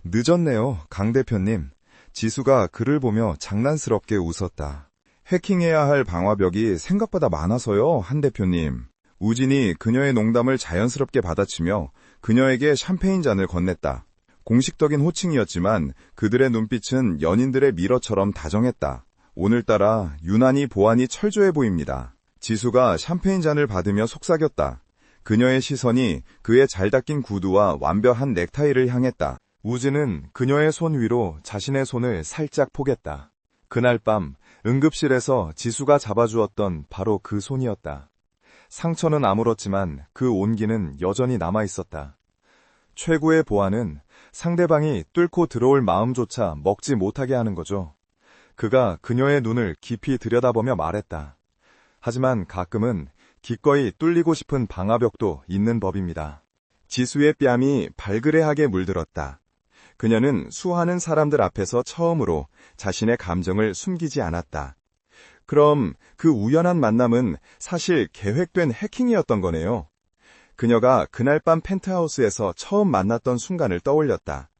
Speaker 2: 늦었네요, 강 대표님. 지수가 그를 보며 장난스럽게 웃었다. 해킹해야 할 방화벽이 생각보다 많아서요, 한 대표님. 우진이 그녀의 농담을 자연스럽게 받아치며 그녀에게 샴페인 잔을 건넸다. 공식적인 호칭이었지만 그들의 눈빛은 연인들의 미러처럼 다정했다. 오늘따라 유난히 보안이 철저해 보입니다. 지수가 샴페인 잔을 받으며 속삭였다. 그녀의 시선이 그의 잘 닦인 구두와 완벽한 넥타이를 향했다. 우진은 그녀의 손 위로 자신의 손을 살짝 포겠다. 그날 밤 응급실에서 지수가 잡아주었던 바로 그 손이었다. 상처는 아물었지만 그 온기는 여전히 남아있었다. 최고의 보안은 상대방이 뚫고 들어올 마음조차 먹지 못하게 하는 거죠. 그가 그녀의 눈을 깊이 들여다보며 말했다. 하지만 가끔은 기꺼이 뚫리고 싶은 방화벽도 있는 법입니다. 지수의 뺨이 발그레하게 물들었다. 그녀는 수많은 사람들 앞에서 처음으로 자신의 감정을 숨기지 않았다. 그럼 그 우연한 만남은 사실 계획된 해킹이었던 거네요. 그녀가 그날 밤 펜트하우스에서 처음 만났던 순간을 떠올렸다.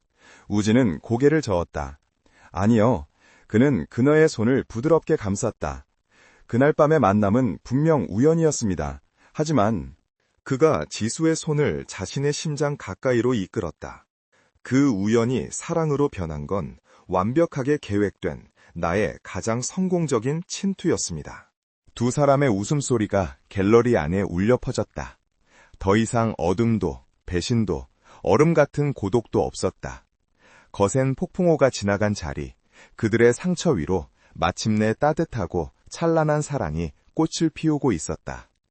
Speaker 2: 우지는 고개를 저었다. 아니요. 그는 그녀의 손을 부드럽게 감쌌다. 그날 밤의 만남은 분명 우연이었습니다. 하지만 그가 지수의 손을 자신의 심장 가까이로 이끌었다. 그 우연이 사랑으로 변한 건 완벽하게 계획된 나의 가장 성공적인 침투였습니다. 두 사람의 웃음소리가 갤러리 안에 울려 퍼졌다. 더 이상 어둠도, 배신도, 얼음 같은 고독도 없었다. 거센 폭풍호가 지나간 자리, 그들의 상처 위로 마침내 따뜻하고 찬란한 사랑이 꽃을 피우고 있었다.